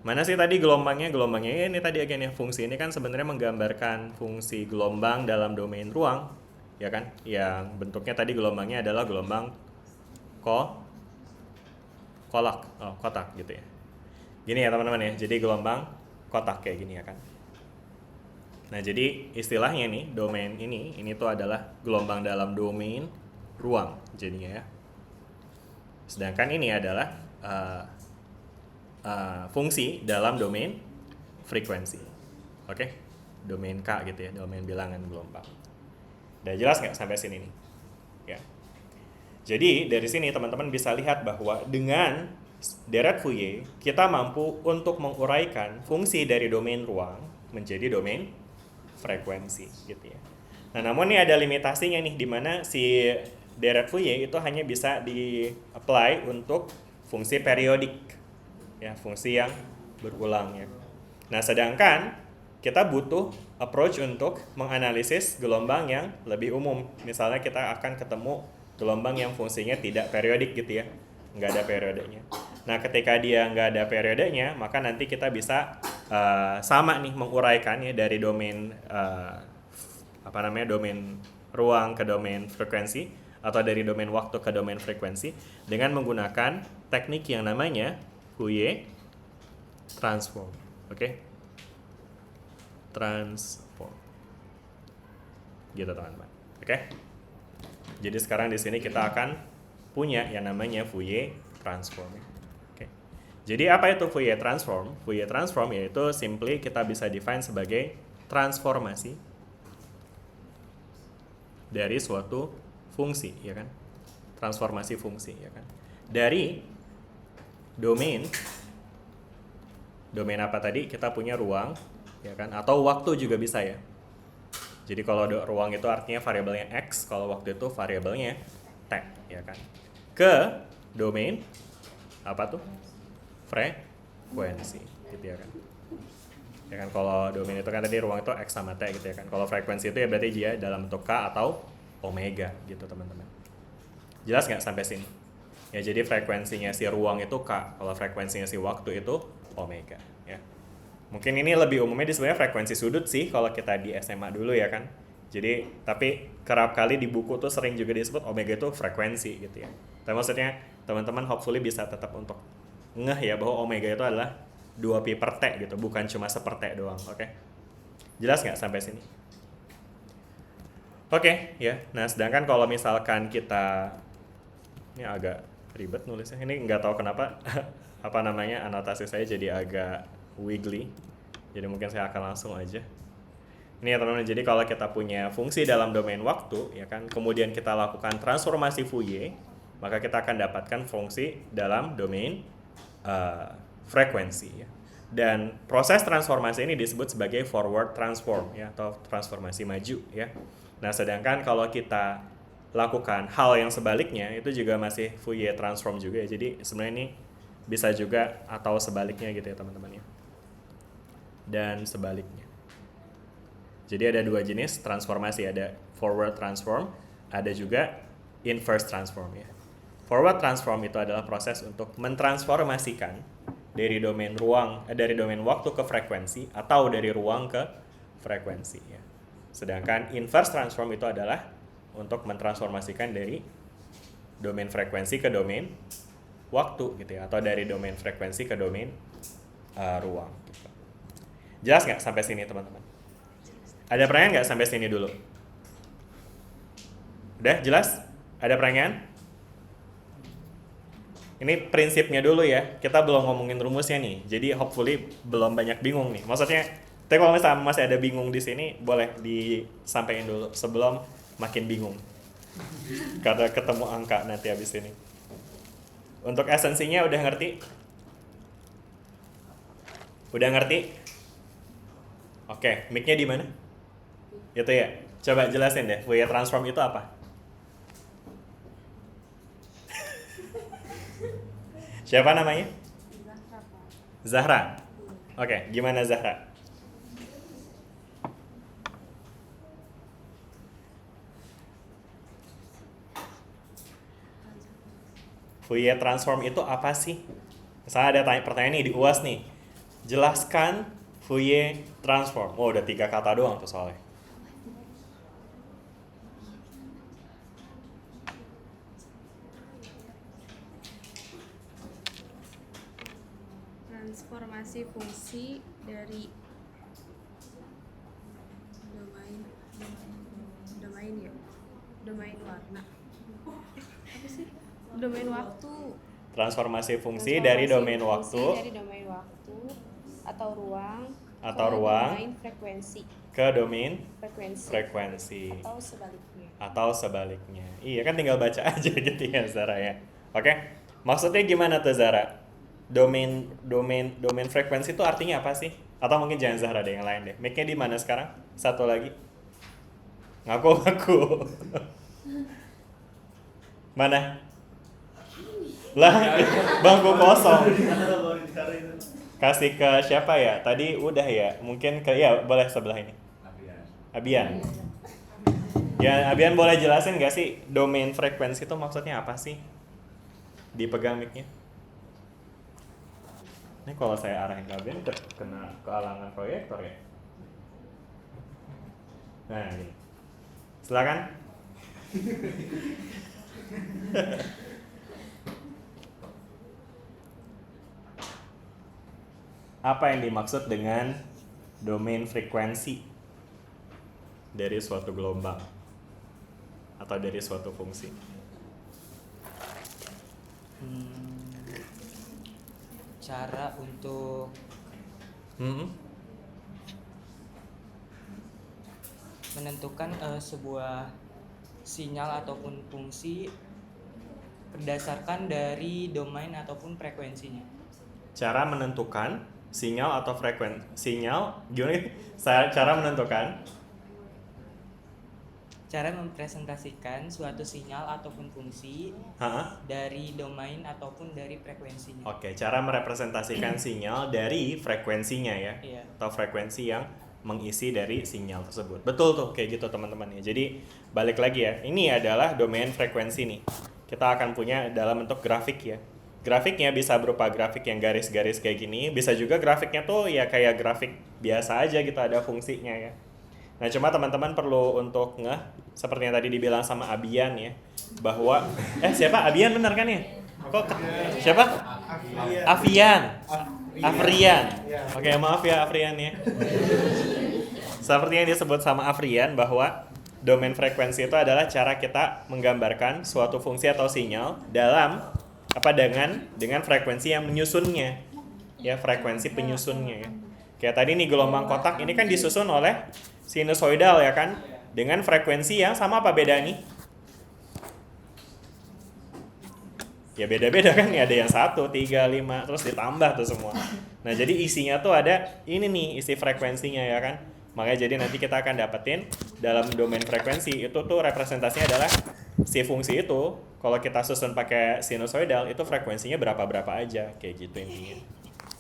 Mana sih tadi gelombangnya? Gelombangnya ini tadi again ya, fungsi ini kan sebenarnya menggambarkan fungsi gelombang dalam domain ruang, ya kan? Yang bentuknya tadi gelombangnya adalah gelombang kotak gitu ya. Gini ya teman-teman ya. Jadi gelombang kotak kayak gini ya kan. Nah, jadi istilahnya nih, domain ini tuh adalah gelombang dalam domain ruang jadinya ya. Sedangkan ini adalah fungsi dalam domain frekuensi. Oke? Domain K gitu ya, domain bilangan gelombang. Udah jelas nggak sampai sini nih? Ya. Jadi, dari sini teman-teman bisa lihat bahwa dengan deret Fourier, kita mampu untuk menguraikan fungsi dari domain ruang menjadi domain frekuensi gitu ya. Nah, namun ini ada limitasinya nih, di mana si deret Fourier itu hanya bisa di-apply untuk fungsi periodik ya, fungsi yang berulang ya. Nah, sedangkan kita butuh approach untuk menganalisis gelombang yang lebih umum. Misalnya kita akan ketemu gelombang yang fungsinya tidak periodik gitu ya, nggak ada periodenya. Nah, ketika dia nggak ada periodenya, maka nanti kita bisa sama nih menguraikannya dari domain domain ruang ke domain frekuensi atau dari domain waktu ke domain frekuensi dengan menggunakan teknik yang namanya Fourier transform. Oke? Transform. Gitu teman-teman. Oke? Jadi sekarang di sini kita akan punya yang namanya Fourier transform. Jadi apa itu Fourier transform? Fourier transform yaitu simply kita bisa define sebagai transformasi dari suatu fungsi, ya kan? Transformasi fungsi, ya kan? Dari domain apa tadi? Kita punya ruang, ya kan? Atau waktu juga bisa ya. Jadi kalau ruang itu artinya variabelnya x, kalau waktu itu variabelnya t, ya kan? Ke domain apa tuh? Frekuensi gitu ya kan. Ya kan kalau domain itu kan tadi ruang itu X sama T gitu ya kan. Kalau frekuensi itu ya berarti dia dalam bentuk K atau omega gitu teman-teman. Jelas nggak sampai sini? Ya jadi frekuensinya si ruang itu K, kalau frekuensinya si waktu itu omega ya. Mungkin ini lebih umumnya di sebenarnya frekuensi sudut sih kalau kita di SMA dulu ya kan. Jadi tapi kerap kali di buku tuh sering juga disebut omega itu frekuensi gitu ya. Tapi maksudnya teman-teman hopefully bisa tetap untuk ngeh ya bahwa omega itu adalah 2pi per T gitu, bukan cuma seper T doang, oke? Jelas nggak sampai sini? Oke, ya. Nah, sedangkan kalau misalkan kita, ini agak ribet nulisnya, ini nggak tahu kenapa apa namanya anotasi saya jadi agak wiggly, jadi mungkin saya akan langsung aja. Ini ya teman-teman, jadi kalau kita punya fungsi dalam domain waktu, ya kan, kemudian kita lakukan transformasi Fourier, maka kita akan dapatkan fungsi dalam domain frekuensi ya. Dan proses transformasi ini disebut sebagai forward transform ya, atau transformasi maju ya. Nah, sedangkan kalau kita lakukan hal yang sebaliknya itu juga masih Fourier transform juga ya. Jadi sebenarnya ini bisa juga atau sebaliknya gitu ya teman-teman ya. Dan sebaliknya. Jadi ada dua jenis transformasi, ada forward transform, ada juga inverse transform ya. Forward transform itu adalah proses untuk mentransformasikan dari domain dari domain waktu ke frekuensi atau dari ruang ke frekuensi ya. Sedangkan inverse transform itu adalah untuk mentransformasikan dari domain frekuensi ke domain waktu gitu ya, atau dari domain frekuensi ke domain ruang gitu. Jelas nggak sampai sini teman-teman? Ada pertanyaan nggak sampai sini dulu? Udah jelas? Ada pertanyaan? Ini prinsipnya dulu ya, kita belum ngomongin rumusnya nih, jadi hopefully belum banyak bingung nih. Maksudnya, tapi kalau misalnya masih ada bingung di sini, boleh disampaikan dulu sebelum makin bingung. Karena ketemu angka nanti habis ini. Untuk esensinya udah ngerti? Udah ngerti? Oke, mic-nya di mana? Itu ya. Coba jelasin deh, Fourier transform itu apa? Siapa namanya? Zahra. Oke, gimana Zahra? Fourier transform itu apa sih? Misalnya ada pertanyaan nih di UAS nih. Jelaskan Fourier transform. Oh, udah 3 kata doang tuh soalnya. Transformasi fungsi dari domain warna, apa sih, domain waktu, Transformasi fungsi dari domain waktu atau ruang domain frekuensi ke domain frekuensi frekuensi atau sebaliknya. atau sebaliknya. Iya kan tinggal baca aja gitu ya Zara ya. Oke. Maksudnya gimana tuh Zara? Domain frekuensi itu artinya apa sih? Atau mungkin jangan Zahra deh, yang lain deh. Mic-nya di mana sekarang? Satu lagi. Ngaku. Mana? Lah, bangku kosong. Kasih ke siapa ya? Tadi udah ya. Mungkin ke ya boleh sebelah ini. Abian. Ya, Abian boleh jelasin nggak sih domain frekuensi itu maksudnya apa sih? Dipegang mic-nya. Ini kalau saya arahin ke Abian kena kealangan proyektor ya. Nah, ini. Silakan. Apa yang dimaksud dengan domain frekuensi dari suatu gelombang atau dari suatu fungsi? Cara untuk menentukan sebuah sinyal ataupun fungsi berdasarkan dari domain ataupun frekuensinya. Cara menentukan sinyal atau frekuensi sinyal gimana? Cara menentukan cara mempresentasikan suatu sinyal ataupun fungsi Hah? dari domain ataupun dari frekuensinya. Oke, cara merepresentasikan sinyal dari frekuensinya ya, Iya. atau frekuensi yang mengisi dari sinyal tersebut. Betul tuh, kayak gitu teman-teman ya. Jadi balik lagi ya, ini adalah domain frekuensi nih. Kita akan punya dalam bentuk grafik ya. Grafiknya bisa berupa grafik yang garis-garis kayak gini, bisa juga grafiknya tuh ya kayak grafik biasa aja gitu, ada fungsinya ya. Nah cuma teman-teman perlu untuk seperti yang tadi dibilang sama Abian ya, bahwa siapa? Abian bener kan ya? Siapa? Afrian. Oke, maaf ya Afrian ya. Seperti yang disebut sama Afrian bahwa domain frekuensi itu adalah cara kita menggambarkan suatu fungsi atau sinyal dalam dengan frekuensi yang menyusunnya. Ya, frekuensi penyusunnya ya. Kayak tadi nih gelombang kotak ini kan disusun oleh sinusoidal ya kan, dengan frekuensi yang sama apa beda nih? Ya beda-beda kan, ya ada yang 1, 3, 5, terus ditambah tuh semua. Nah jadi isinya tuh ada ini nih, isi frekuensinya ya kan. Makanya jadi nanti kita akan dapetin dalam domain frekuensi itu tuh representasinya adalah si fungsi itu. Kalau kita susun pakai sinusoidal itu frekuensinya berapa-berapa aja, kayak gitu intinya.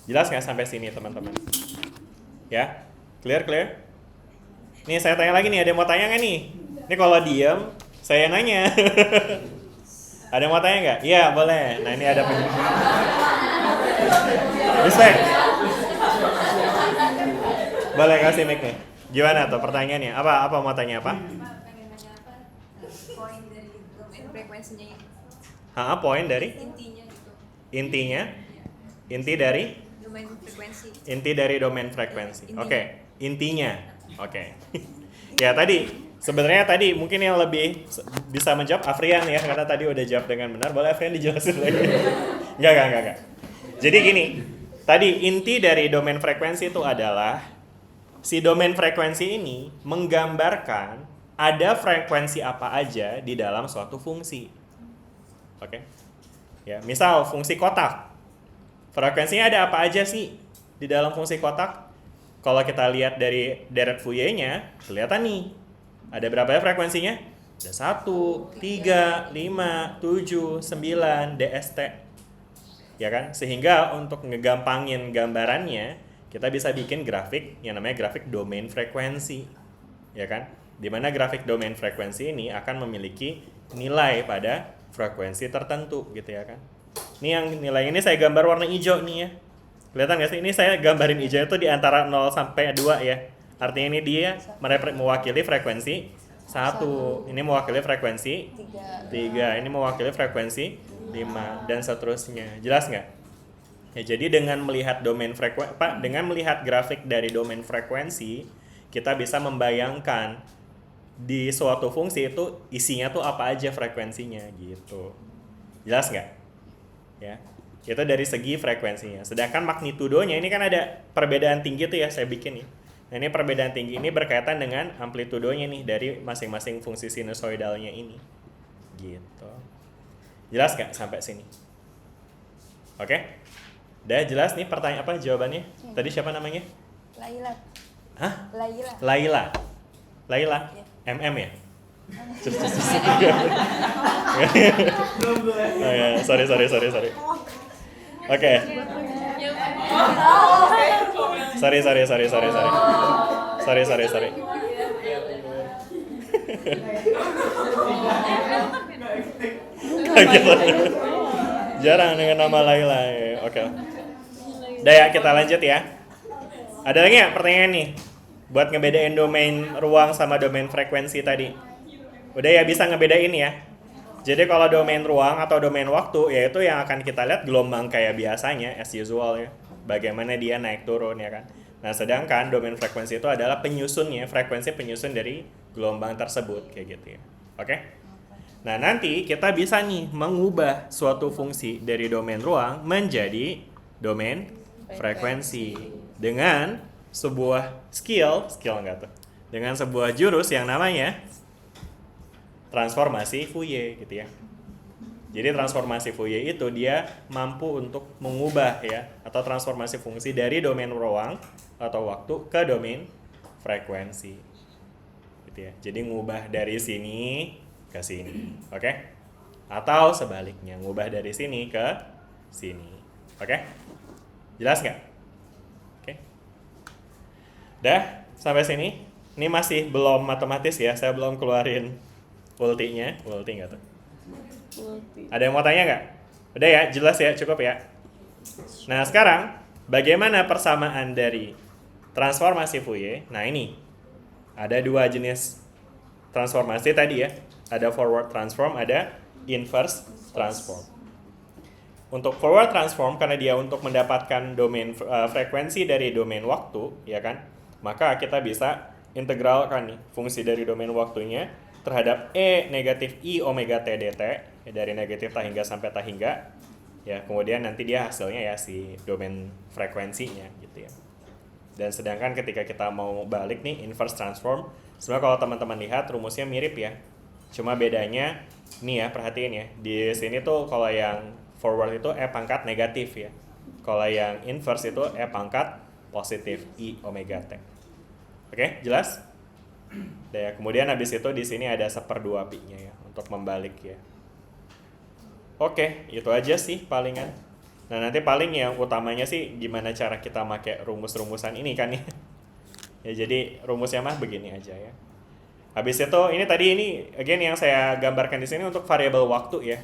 Jelas nggak sampai sini teman-teman? Ya, clear? Nih saya tanya lagi nih, ada yang mau tanya nggak nih? Ini kalau diem, saya nanya. Ada yang mau tanya nggak? Iya boleh. Nah ini ada bisa. Boleh kasih mic nih. Gimana tuh pertanyaannya? Apa mau tanya apa? pengen nanya apa poin dari domain frekuensinya itu, Poin dari intinya gitu, intinya? Inti dari domain frekuensi. inti dari domain frekuensi. Intinya. Oke, intinya. Oke. Ya tadi sebenarnya tadi mungkin yang lebih bisa menjawab Afrian ya, karena tadi udah jawab dengan benar. Boleh Afrian dijelasin lagi? Enggak. Jadi gini, tadi inti dari domain frekuensi itu adalah si domain frekuensi ini menggambarkan ada frekuensi apa aja di dalam suatu fungsi. Oke. Ya, misal fungsi kotak. Frekuensinya ada apa aja sih di dalam fungsi kotak? Kalau kita lihat dari deret Fourier-nya, kelihatan nih. Ada berapa ya frekuensinya? Ada 1, 3, 5, 7, 9, DST. Ya kan? Sehingga untuk ngegampangin gambarannya, kita bisa bikin grafik yang namanya grafik domain frekuensi. Ya kan? Di mana grafik domain frekuensi ini akan memiliki nilai pada frekuensi tertentu gitu ya kan. Ini yang nilai ini saya gambar warna hijau nih ya. Kelihatan nggak sih? Ini saya gambarin hijau itu di antara 0 sampai 2 ya. Artinya ini dia mewakili frekuensi 1. Ini mewakili frekuensi 3. Ini mewakili frekuensi 5 dan seterusnya. Jelas nggak? Ya, jadi dengan melihat dengan melihat grafik dari domain frekuensi, kita bisa membayangkan di suatu fungsi itu isinya tuh apa aja frekuensinya gitu. Jelas nggak? Ya. Itu dari segi frekuensinya. Sedangkan magnitudonya ini kan ada perbedaan tinggi tuh ya saya bikin nih. Nah ini perbedaan tinggi ini berkaitan dengan amplitudonya nih dari masing-masing fungsi sinusoidalnya ini. Gitu. Jelas nggak sampai sini? Oke? Udah jelas nih pertanyaan apa jawabannya? Tadi siapa namanya? Laila. Hah? Laila. Laila? Iya. MM ya? Oh, ya. Sorry. Oke. Sorry. Jarang dengan nama Laila. Oke. Udah ya, kita lanjut ya. Ada lagi nggak pertanyaan nih? Buat ngebedain domain ruang sama domain frekuensi tadi. Udah ya, bisa ngebedain ya. Jadi kalau domain ruang atau domain waktu, yaitu yang akan kita lihat gelombang kayak biasanya, as usual ya. Bagaimana dia naik turun ya kan. Nah sedangkan domain frekuensi itu adalah penyusunnya, frekuensi penyusun dari gelombang tersebut kayak gitu ya. Oke? Nah nanti kita bisa nih mengubah suatu fungsi dari domain ruang menjadi domain frekuensi dengan sebuah skill enggak tuh? Dengan sebuah jurus yang namanya transformasi Fourier gitu ya. Jadi transformasi Fourier itu dia mampu untuk mengubah ya, atau transformasi fungsi dari domain ruang atau waktu ke domain frekuensi. gitu ya. Jadi ngubah dari sini ke sini, oke? Atau sebaliknya, ngubah dari sini ke sini, oke? Jelas nggak? Oke. Dah, sampai sini. Ini masih belum matematis ya, saya belum keluarin ultinya. Ulti nggak tuh? Ada yang mau tanya nggak? Udah ya, jelas ya, cukup ya. Nah sekarang, bagaimana persamaan dari transformasi Fourier? Nah ini, ada dua jenis transformasi tadi ya. Ada forward transform, ada inverse transform. Untuk forward transform, karena dia untuk mendapatkan domain frekuensi dari domain waktu, ya kan? Maka kita bisa integralkan nih fungsi dari domain waktunya terhadap E negatif I omega T dt, ya, dari negatif tahingga sampai tahingga. Ya, kemudian nanti dia hasilnya ya si domain frekuensinya gitu ya. Dan sedangkan ketika kita mau balik nih inverse transform, sebenarnya kalau teman-teman lihat rumusnya mirip ya. Cuma bedanya nih ya, perhatiin ya. Di sini tuh kalau yang forward itu E pangkat negatif ya. Kalau yang inverse itu E pangkat positif I omega T. Oke, jelas? Ya, kemudian habis itu di sini ada 1/2 pi-nya ya untuk membalik ya. Oke, itu aja sih palingan. Nah, nanti paling yang utamanya sih gimana cara kita pakai rumus-rumusan ini kan ya. Ya, jadi rumusnya mah begini aja ya. Habis itu ini tadi again yang saya gambarkan di sini untuk variabel waktu ya.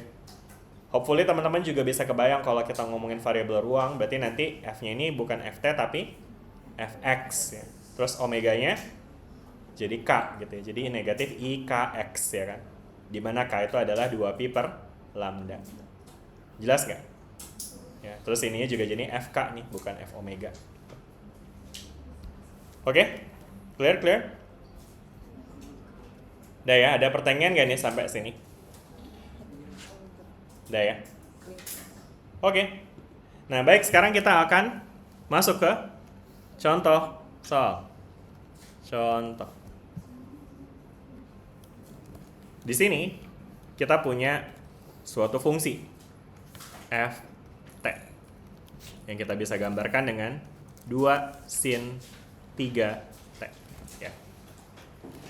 Hopefully teman-teman juga bisa kebayang kalau kita ngomongin variabel ruang, berarti nanti f-nya ini bukan ft tapi fx ya. Terus omeganya jadi k gitu ya. Jadi negatif i kx ya kan. Dimana k itu adalah 2pi per lambda. Jelas nggak? Ya, terus ininya juga jadi fk nih, bukan f omega. Oke? Clear? Udah ya, ada pertanyaan nggak nih sampai sini? Udah ya? Oke. Nah, baik, sekarang kita akan masuk ke contoh soal. Contoh. Di sini kita punya suatu fungsi ft yang kita bisa gambarkan dengan 2 sin 3t ya.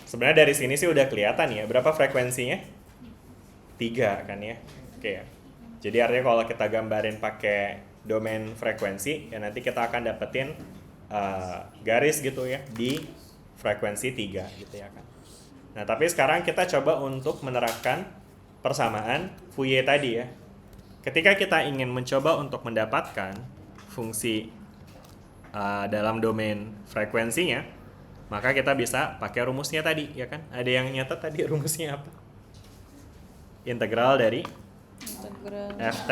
Sebenarnya dari sini sih udah kelihatan ya berapa frekuensinya? 3 kan ya. Oke ya. Jadi artinya kalau kita gambarin pakai domain frekuensi ya nanti kita akan dapetin garis gitu ya di frekuensi 3 gitu ya kan. Nah, tapi sekarang kita coba untuk menerapkan persamaan Fourier tadi ya. Ketika kita ingin mencoba untuk mendapatkan fungsi dalam domain frekuensinya, maka kita bisa pakai rumusnya tadi ya kan. Ada yang nyatet tadi rumusnya apa? Integral dari ft.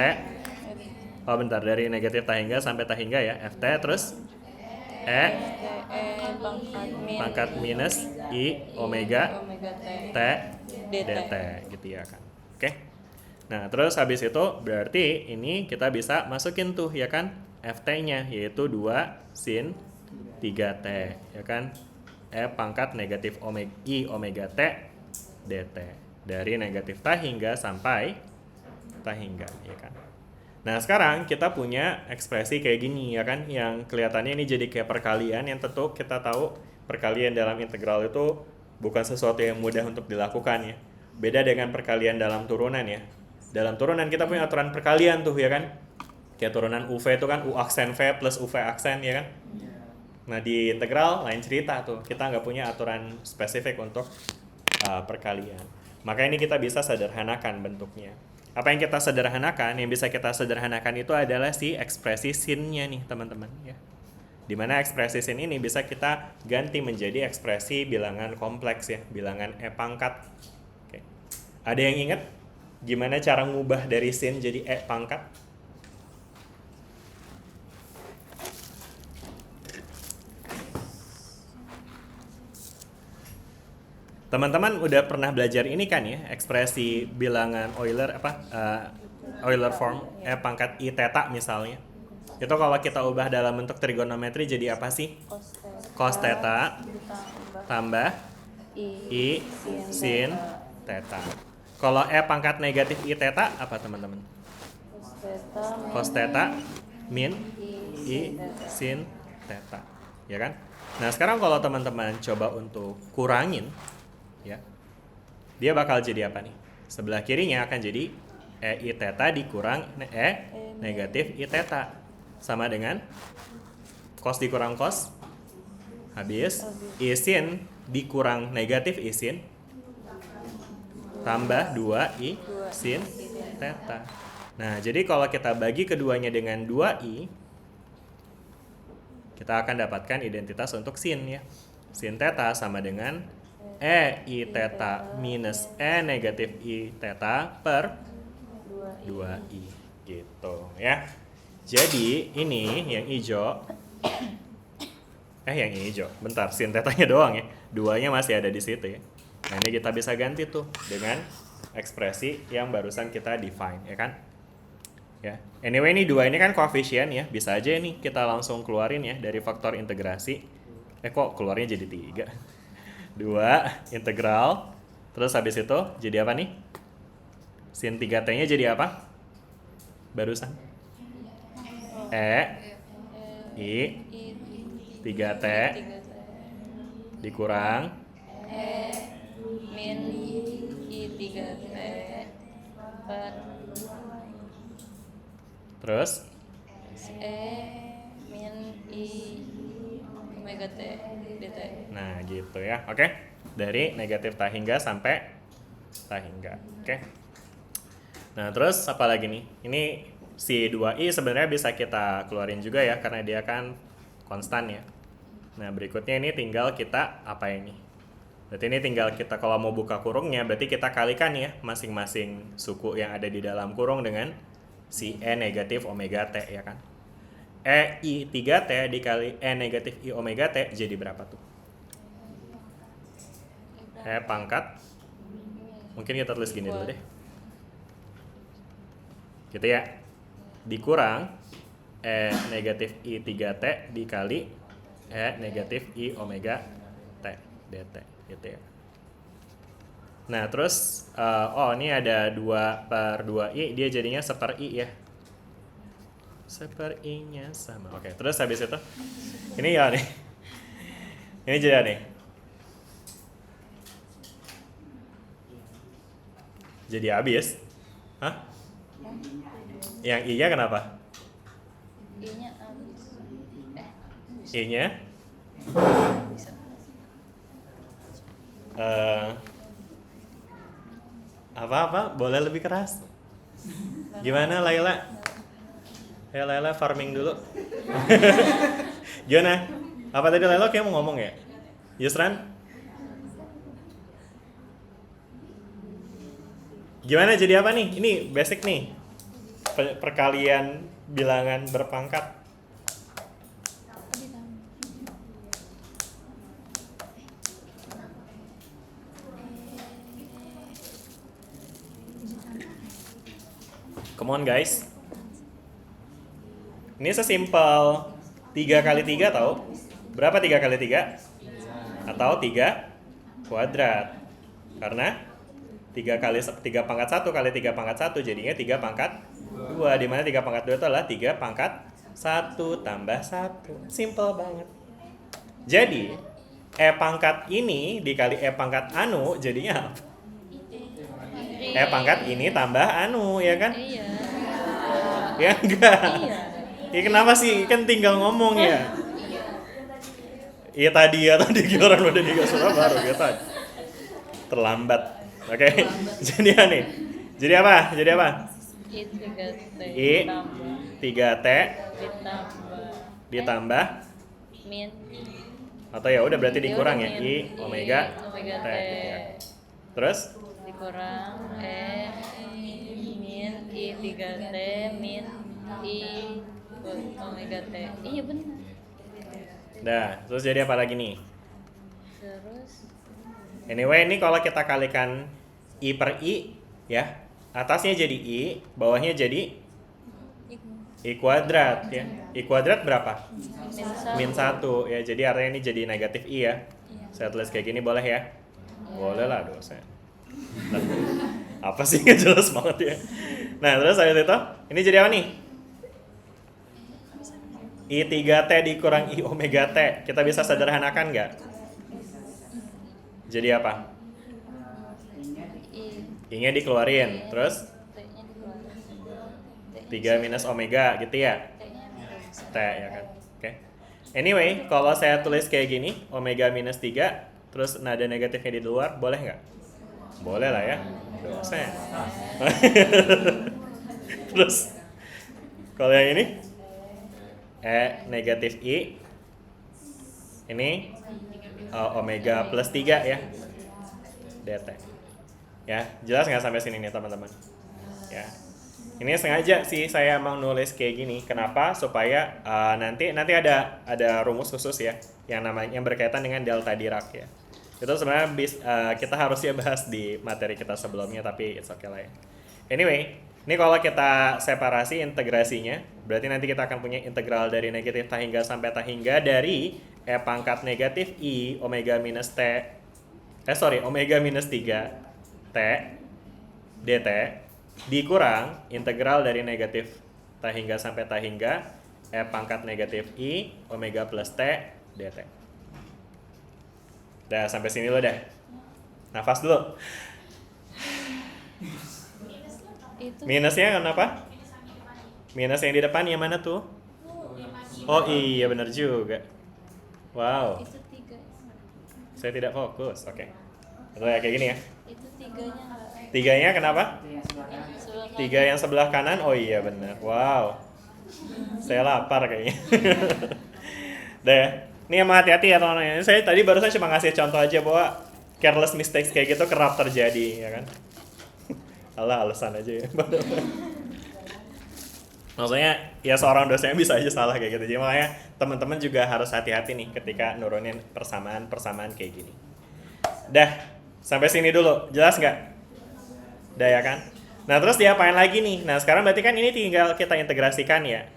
Oh bentar, dari negatif tahingga sampai tahingga ya. Ft terus E pangkat minus I omega T dt gitu ya kan. Oke. Nah, terus habis itu berarti ini kita bisa masukin tuh ya kan ft-nya yaitu 2 sin 3t ya kan. E pangkat negatif I omega T dt dari negatif tahingga sampai tahingga ya kan. Nah, sekarang kita punya ekspresi kayak gini ya kan, yang kelihatannya ini jadi kayak perkalian, yang tentu kita tahu perkalian dalam integral itu bukan sesuatu yang mudah untuk dilakukan ya. Beda dengan perkalian dalam turunan ya. Dalam turunan kita punya aturan perkalian tuh ya kan. Kayak turunan UV itu kan U aksen V plus UV aksen ya kan. Nah, di integral lain cerita tuh. Kita nggak punya aturan spesifik untuk perkalian. Maka ini kita bisa sederhanakan bentuknya. Apa yang kita sederhanakan, yang bisa kita sederhanakan itu adalah si ekspresi sin-nya nih teman-teman ya. Dimana ekspresi sin ini bisa kita ganti menjadi ekspresi bilangan kompleks ya, bilangan E pangkat. Oke. Ada yang ingat gimana cara ngubah dari sin jadi E pangkat? Teman-teman udah pernah belajar ini kan ya, ekspresi bilangan Euler Euler form E pangkat I theta misalnya. Itu kalau kita ubah dalam bentuk trigonometri jadi apa sih? Cos theta tambah I sin theta. Kalau E pangkat negatif I theta apa teman-teman? Cos theta min I sin theta. Ya kan? Nah, sekarang kalau teman-teman coba untuk kurangin ya. Dia bakal jadi apa nih? Sebelah kirinya akan jadi I theta dikurang negatif I theta. Sama dengan cos dikurang cos, habis I sin dikurang negatif I sin, tambah 2I sin theta. Nah, jadi kalau kita bagi keduanya dengan 2I, kita akan dapatkan identitas untuk sin ya. Sin theta sama dengan I theta minus negatif I theta per 2I gitu ya. Jadi ini yang hijau yang hijau. Bentar, sin tetanya doang ya. Duanya masih ada di situ ya. Nah, ini kita bisa ganti tuh dengan ekspresi yang barusan kita define ya kan? Ya. Anyway, ini 2 ini kan koefisien ya. Bisa aja nih kita langsung keluarin ya dari faktor integrasi. Kok keluarnya jadi 3? 2 integral. Terus habis itu jadi apa nih? Sin 3t-nya jadi apa? Barusan I 3t dikurang min I 3t per terus min I omega t dt. Nah gitu ya. Oke. Dari negatif tak hingga sampai tak hingga. Oke. Nah terus apa lagi nih? Ini si 2i sebenarnya bisa kita keluarin juga ya, karena dia kan konstan ya. Nah berikutnya ini tinggal kita apa ini? Berarti ini tinggal kita kalau mau buka kurungnya, berarti kita kalikan ya masing-masing suku yang ada di dalam kurung dengan si negatif omega t ya kan. I 3t dikali negatif I omega t jadi berapa tuh? Pangkat. Mungkin kita tulis gini dulu deh. Gitu ya. Dikurang negatif I 3t dikali negatif I omega t dt gitu ya. Nah terus ini ada 2/2i, dia jadinya 1/i ya. 1/i nya sama. Oke, terus habis itu ini ya nih. Ini jadi nih. Jadi habis. Hah? Yang I-nya kenapa? I-nya habis. I-nya? Apa-apa? Boleh lebih keras? Gimana Laila? Laila farming dulu. Gimana? Apa tadi Laila kayak mau ngomong ya? Yusran? Gimana jadi apa nih? Ini basic nih. Perkalian bilangan berpangkat. Come on guys. Ini sesimpel 3 kali 3 tau? Berapa 3 kali 3? Atau 3 kuadrat. Karena 3 pangkat 1 kali 3 pangkat 1 jadinya 3 pangkat 2. Dimana 3 pangkat 2 itu adalah 3 pangkat 1 tambah 1. Simple banget. Jadi pangkat ini dikali pangkat anu jadinya apa? Pangkat ini tambah anu ya kan? Iya. Ya enggak? Iya. Ya kenapa sih? Kan tinggal ngomong ya. Iya tadi orang udah dikasih baru ya tadi. Terlambat. Oke. Jadi nih. Jadi apa? I 3t I 3t ditambah min atau ya udah berarti dikurang ya I omega omega t. t. Ya. Terus Dikurang min I 3t min I omega t. Iya benar. dah, terus jadi apa lagi nih? Terus Anyway, ini kalau kita kalikan I per I ya, atasnya jadi I, bawahnya jadi I kuadrat ya. I kuadrat berapa? Min 1 ya, jadi artinya ini jadi negatif I ya. Saya tulis kayak gini boleh ya? Boleh lah dosen. Nah, apa sih nggak jelas banget ya. Nah terus habis itu, ini jadi apa nih? I 3T dikurang I omega T. Kita bisa sederhanakan nggak? Jadi apa? I-nya dikeluarin, terus T-nya dikeluarin. 3 minus omega gitu ya? T-nya bisa. T ya kan? Oke. Anyway, kalau saya tulis kayak gini, omega minus 3, terus nada negatifnya di luar, boleh nggak? Boleh lah ya. Dosen. Terus, kalau yang ini, negatif I, ini omega plus 3 ya, dt. Ya, jelas nggak sampai sini nih teman-teman? Ya, ini sengaja sih saya emang nulis kayak gini. Kenapa? Supaya nanti ada rumus khusus ya, yang namanya yang berkaitan dengan delta Dirac ya. Itu sebenarnya kita harusnya bahas di materi kita sebelumnya, tapi it's okay lah ya. Anyway, ini kalau kita separasi integrasinya, berarti nanti kita akan punya integral dari negatif tahingga sampai tahingga dari E pangkat negatif I omega minus T, omega minus 3 T dt dikurang integral dari negatif tahingga sampai tahingga E pangkat negatif I omega plus T dt. Udah sampai sini lo dah. Nafas dulu. Minusnya kenapa? Minus yang di depan yang mana tuh? Oh iya benar juga. Wow. Itu 3. Saya tidak fokus. Oke. Atau ya kayak gini ya. Itu 3-nya enggak. 3-nya kenapa? Itu yang sebelah kanan. 3 yang sebelah kanan. Oh iya benar. Wow. Saya lapar kayaknya. Deh. Ini emang hati-hati ya teman-teman. Saya tadi barusan cuma ngasih contoh aja bahwa careless mistakes kayak gitu kerap terjadi, ya kan? Alah, alasan aja ya. Maksudnya ya seorang dosen bisa aja salah kayak gitu. Jadi makanya teman-teman juga harus hati-hati nih ketika nurunin persamaan kayak gini. Dah, sampai sini dulu. Jelas nggak? Dah ya kan? Nah terus diapain lagi nih? Nah sekarang berarti kan ini tinggal kita integrasikan ya.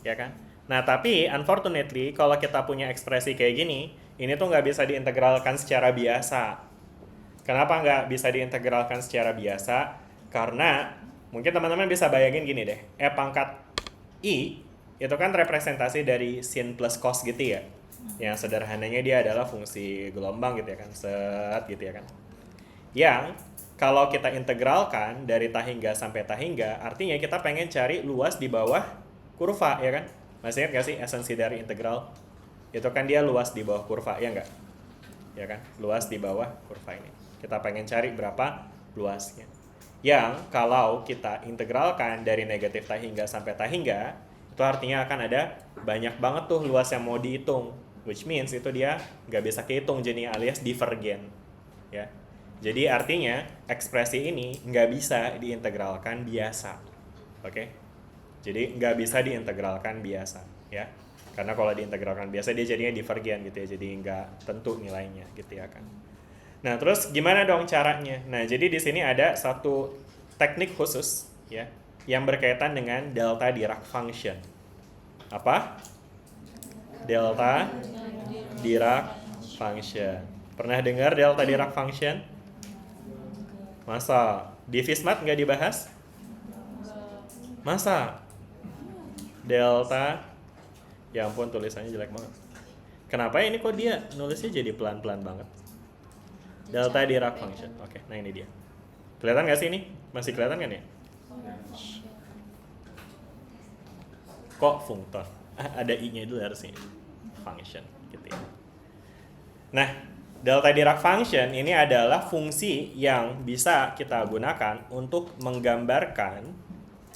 Ya kan? Nah tapi unfortunately kalau kita punya ekspresi kayak gini, ini tuh nggak bisa diintegralkan secara biasa. Kenapa nggak bisa diintegralkan secara biasa? Karena mungkin teman-teman bisa bayangin gini deh, E pangkat I itu kan representasi dari sin plus cos gitu ya. Yang sederhananya dia adalah fungsi gelombang gitu ya kan, set gitu ya kan. Yang kalau kita integralkan dari tahingga sampai tahingga, artinya kita pengen cari luas di bawah kurva ya kan. Masih ingat gak sih esensi dari integral? Itu kan dia luas di bawah kurva, ya enggak? Ya kan? Luas di bawah kurva ini. Kita pengen cari berapa luasnya. Yang kalau kita integralkan dari negatif tahingga sampai tahingga, itu artinya akan ada banyak banget tuh luas yang mau dihitung. Which means itu dia nggak bisa kehitung, jadi alias divergen. Ya. Jadi artinya ekspresi ini nggak bisa diintegralkan biasa. Oke? Jadi nggak bisa diintegralkan biasa, ya. Karena kalau diintegralkan biasa dia jadinya divergen gitu ya, jadi nggak tentu nilainya gitu ya kan. Nah terus gimana dong caranya? Nah jadi di sini ada satu teknik khusus ya, yang berkaitan dengan delta Dirac function. Apa? Delta Dirac function. Pernah dengar delta Dirac function? Masa di Fismat nggak dibahas? Masa? Delta, ya ampun tulisannya jelek banget. Kenapa ini kok dia nulisnya jadi pelan-pelan banget? Delta Dirac function. Oke, nah ini dia. Kelihatan nggak sih ini? Masih kelihatan kan ya? Kok funktor? Ada i-nya dulu harusnya. Function, gitu ya. Nah, delta Dirac function ini adalah fungsi yang bisa kita gunakan untuk menggambarkan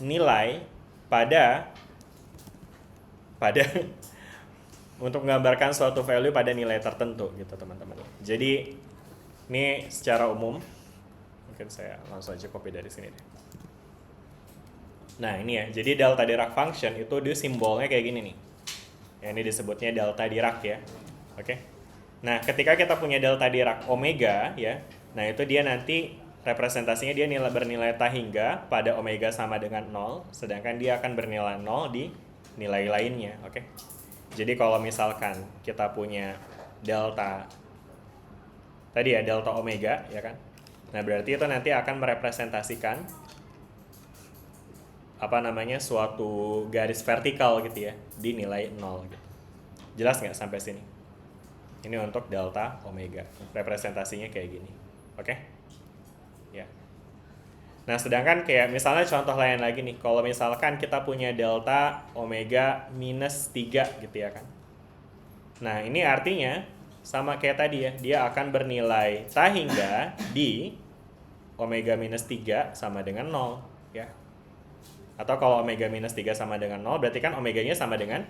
nilai pada untuk menggambarkan suatu value pada nilai tertentu gitu teman-teman. Jadi ini secara umum, mungkin saya langsung aja copy dari sini deh. Nah ini ya, jadi delta Dirac function itu dia simbolnya kayak gini nih. Ya, ini disebutnya delta Dirac ya. Oke. Nah ketika kita punya delta Dirac omega ya, nah itu dia nanti representasinya dia bernilai tahingga pada omega sama dengan 0, sedangkan dia akan bernilai 0 di nilai lainnya, oke? Jadi kalau misalkan kita punya delta tadi ya, delta omega ya kan? Nah, berarti itu nanti akan merepresentasikan apa namanya suatu garis vertikal gitu ya di nilai 0 gitu. Jelas nggak sampai sini? Ini untuk delta omega, representasinya kayak gini. Oke? Ya. Nah, sedangkan kayak misalnya contoh lain lagi nih, kalau misalkan kita punya delta omega minus 3 gitu ya kan. Nah, ini artinya sama kayak tadi ya, dia akan bernilai ta hingga di omega minus 3 sama dengan 0 ya. Atau kalau omega minus 3 sama dengan 0, berarti kan omeganya sama dengan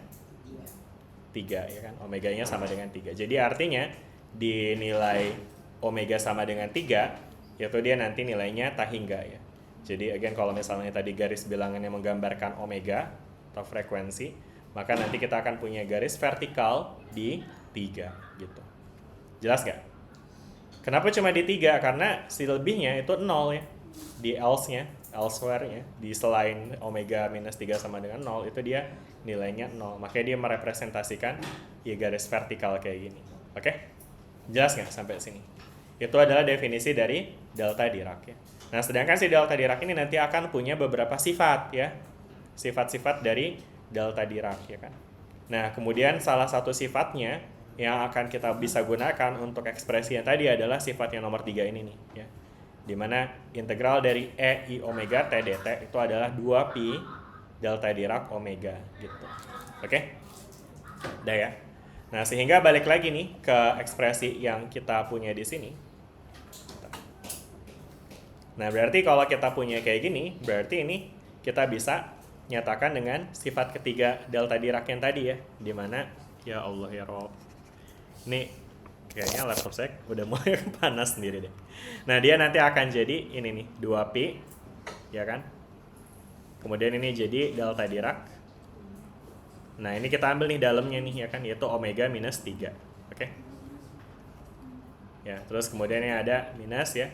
3 ya kan. Omeganya sama dengan 3. Jadi artinya di nilai omega sama dengan 3, yaitu dia nanti nilainya ta hingga ya. Jadi again kalau misalnya tadi garis bilangannya menggambarkan omega atau frekuensi, maka nanti kita akan punya garis vertikal di 3 gitu. Jelas gak? Kenapa cuma di 3? Karena si lebihnya itu 0 ya. Di else-nya, elsewhere-nya, di selain omega minus 3 sama dengan 0, itu dia nilainya 0. Makanya dia merepresentasikan ya garis vertikal kayak gini. Oke? Jelas gak sampai sini? Itu adalah definisi dari delta Dirac ya. Nah, sedangkan si delta Dirac ini nanti akan punya beberapa sifat ya. Sifat-sifat dari delta Dirac ya kan. Nah, kemudian salah satu sifatnya yang akan kita bisa gunakan untuk ekspresi yang tadi adalah sifat yang nomor 3 ini nih ya. Dimana integral dari E I omega T dt itu adalah 2pi delta Dirac omega gitu. Oke? Udah ya. Nah, sehingga balik lagi nih ke ekspresi yang kita punya di sini. Nah, berarti kalau kita punya kayak gini, berarti ini kita bisa nyatakan dengan sifat ketiga delta Dirac yang tadi ya. Dimana, ya Allah ya Rob. Ini kayaknya laptop saya udah mulai panas sendiri deh. Nah, dia nanti akan jadi ini nih, 2pi, ya kan? Kemudian ini jadi delta Dirac. Nah, ini kita ambil nih dalamnya nih, ya kan? Yaitu omega minus 3. Oke? Ya, terus kemudian ini ada minus ya,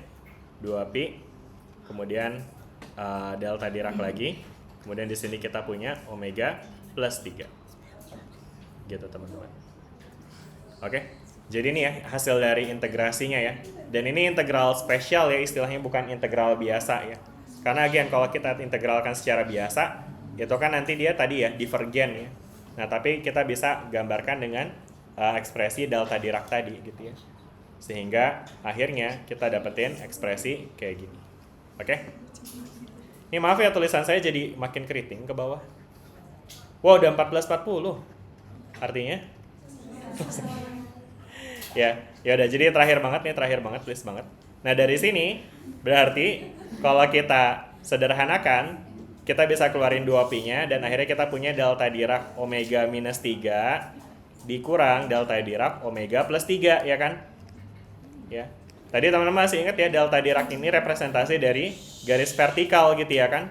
2pi. Kemudian delta Dirac lagi. Kemudian di sini kita punya omega plus 3. Gitu, teman-teman. Oke? Jadi ini ya hasil dari integrasinya ya. Dan ini integral spesial ya, istilahnya bukan integral biasa ya. Karena again kalau kita integralkan secara biasa, itu kan nanti dia tadi ya divergen ya. Nah, tapi kita bisa gambarkan dengan ekspresi delta Dirac tadi gitu ya. Sehingga akhirnya kita dapetin ekspresi kayak gini. Oke? Ini maaf ya tulisan saya jadi makin keriting ke bawah. Wow, udah 14.40. Artinya ya udah, jadi terakhir banget, please banget. Nah, dari sini berarti kalau kita sederhanakan, kita bisa keluarin 2pi-nya dan akhirnya kita punya delta Dirac omega minus 3 dikurang delta Dirac omega plus 3 ya kan? Ya. Tadi teman-teman masih ingat ya, delta Dirac ini representasi dari garis vertikal gitu ya kan?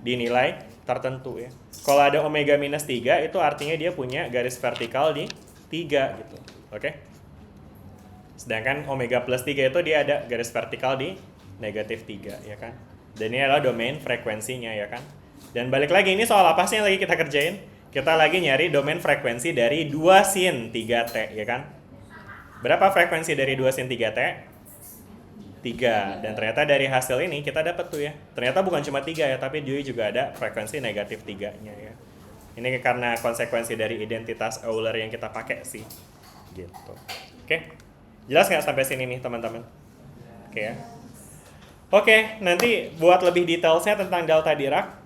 Dinilai tertentu ya. Kalau ada omega minus 3 itu artinya dia punya garis vertikal di 3 gitu. Oke? Sedangkan omega plus 3 itu dia ada garis vertikal di negatif 3 ya kan? Dan ini adalah domain frekuensinya ya kan? Dan balik lagi, ini soal apa sih yang lagi kita kerjain? Kita lagi nyari domain frekuensi dari 2 sin 3T ya kan? Berapa frekuensi dari 2 sin 3T? 3. Dan ternyata dari hasil ini kita dapat tuh ya. Ternyata bukan cuma 3 ya, tapi dia juga ada frekuensi negatif 3-nya ya. Ini karena konsekuensi dari identitas Euler yang kita pakai sih. Gitu. Oke. Jelas nggak sampai sini nih teman-teman? Oke ya. Oke, nanti buat lebih detailsnya tentang delta Dirac,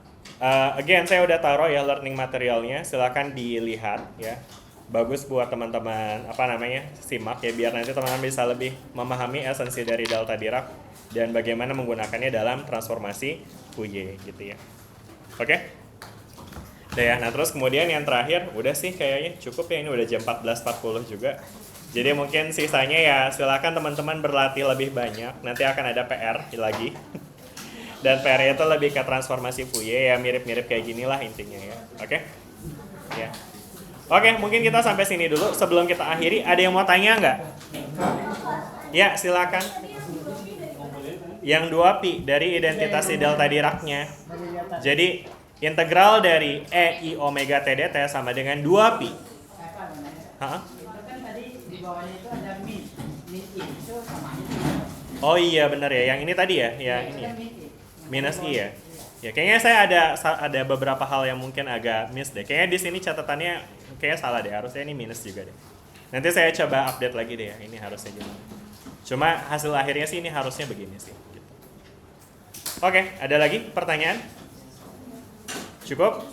again saya udah taruh ya learning materialnya, silakan dilihat ya. Bagus buat teman-teman simak ya, biar nanti teman-teman bisa lebih memahami esensi dari delta Dirac dan bagaimana menggunakannya dalam transformasi Fourier gitu ya. Oke? Udah ya. Nah, terus kemudian yang terakhir udah sih kayaknya cukup ya, ini udah jam 14.40 juga. Jadi mungkin sisanya ya silakan teman-teman berlatih lebih banyak. Nanti akan ada PR lagi. Dan PR itu lebih ke transformasi Fourier ya, mirip-mirip kayak ginilah intinya ya. Oke? Ya. Oke, mungkin kita sampai sini dulu. Sebelum kita akhiri, ada yang mau tanya nggak? Ya, silakan. Yang 2pi dari identitas si delta Dirac-nya. Jadi integral dari E I omega T dt sama dengan 2pi. Hah? Di bawahnya itu ada min i itu sama ini. Oh iya benar ya, yang ini tadi ya, ini ya. Minus i ya. Ya kayaknya saya ada beberapa hal yang mungkin agak miss deh. Kayaknya di sini catatannya kayaknya salah deh, harusnya ini minus juga deh. Nanti saya coba update lagi deh ya, ini harusnya gimana. Cuma hasil akhirnya sih ini harusnya begini sih. Gitu. Oke, ada lagi pertanyaan? Cukup?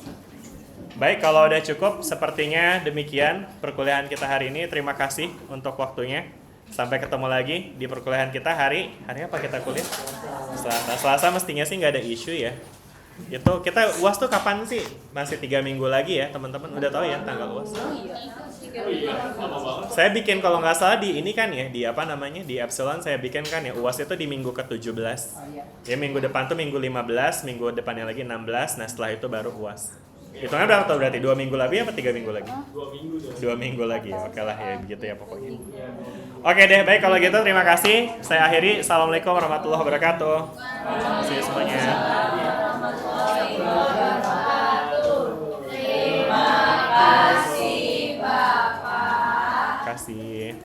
Baik, kalau udah cukup, sepertinya demikian perkuliahan kita hari ini. Terima kasih untuk waktunya. Sampai ketemu lagi di perkuliahan kita hari apa kita kuliah? Selasa mestinya sih nggak ada isu ya. Itu kita UAS tuh kapan sih? Masih 3 minggu lagi ya teman-teman. Udah tahu ya tanggal UAS? Saya bikin kalau nggak salah di ini kan ya, di apa namanya, di Epsilon saya bikin kan ya, UAS itu di minggu ke-17. Ya minggu depan tuh minggu 15, minggu depannya lagi 16, nah setelah itu baru UAS. Hitungan berapa tuh berarti? 2 minggu lagi apa 3 minggu lagi? 2 minggu lagi, oke lah ya begitu ya pokoknya. Oke deh, baik kalau gitu terima kasih. Saya akhiri, Assalamualaikum warahmatullahi wabarakatuh. Terima kasih semuanya. Terima kasih Bapak. Kasih.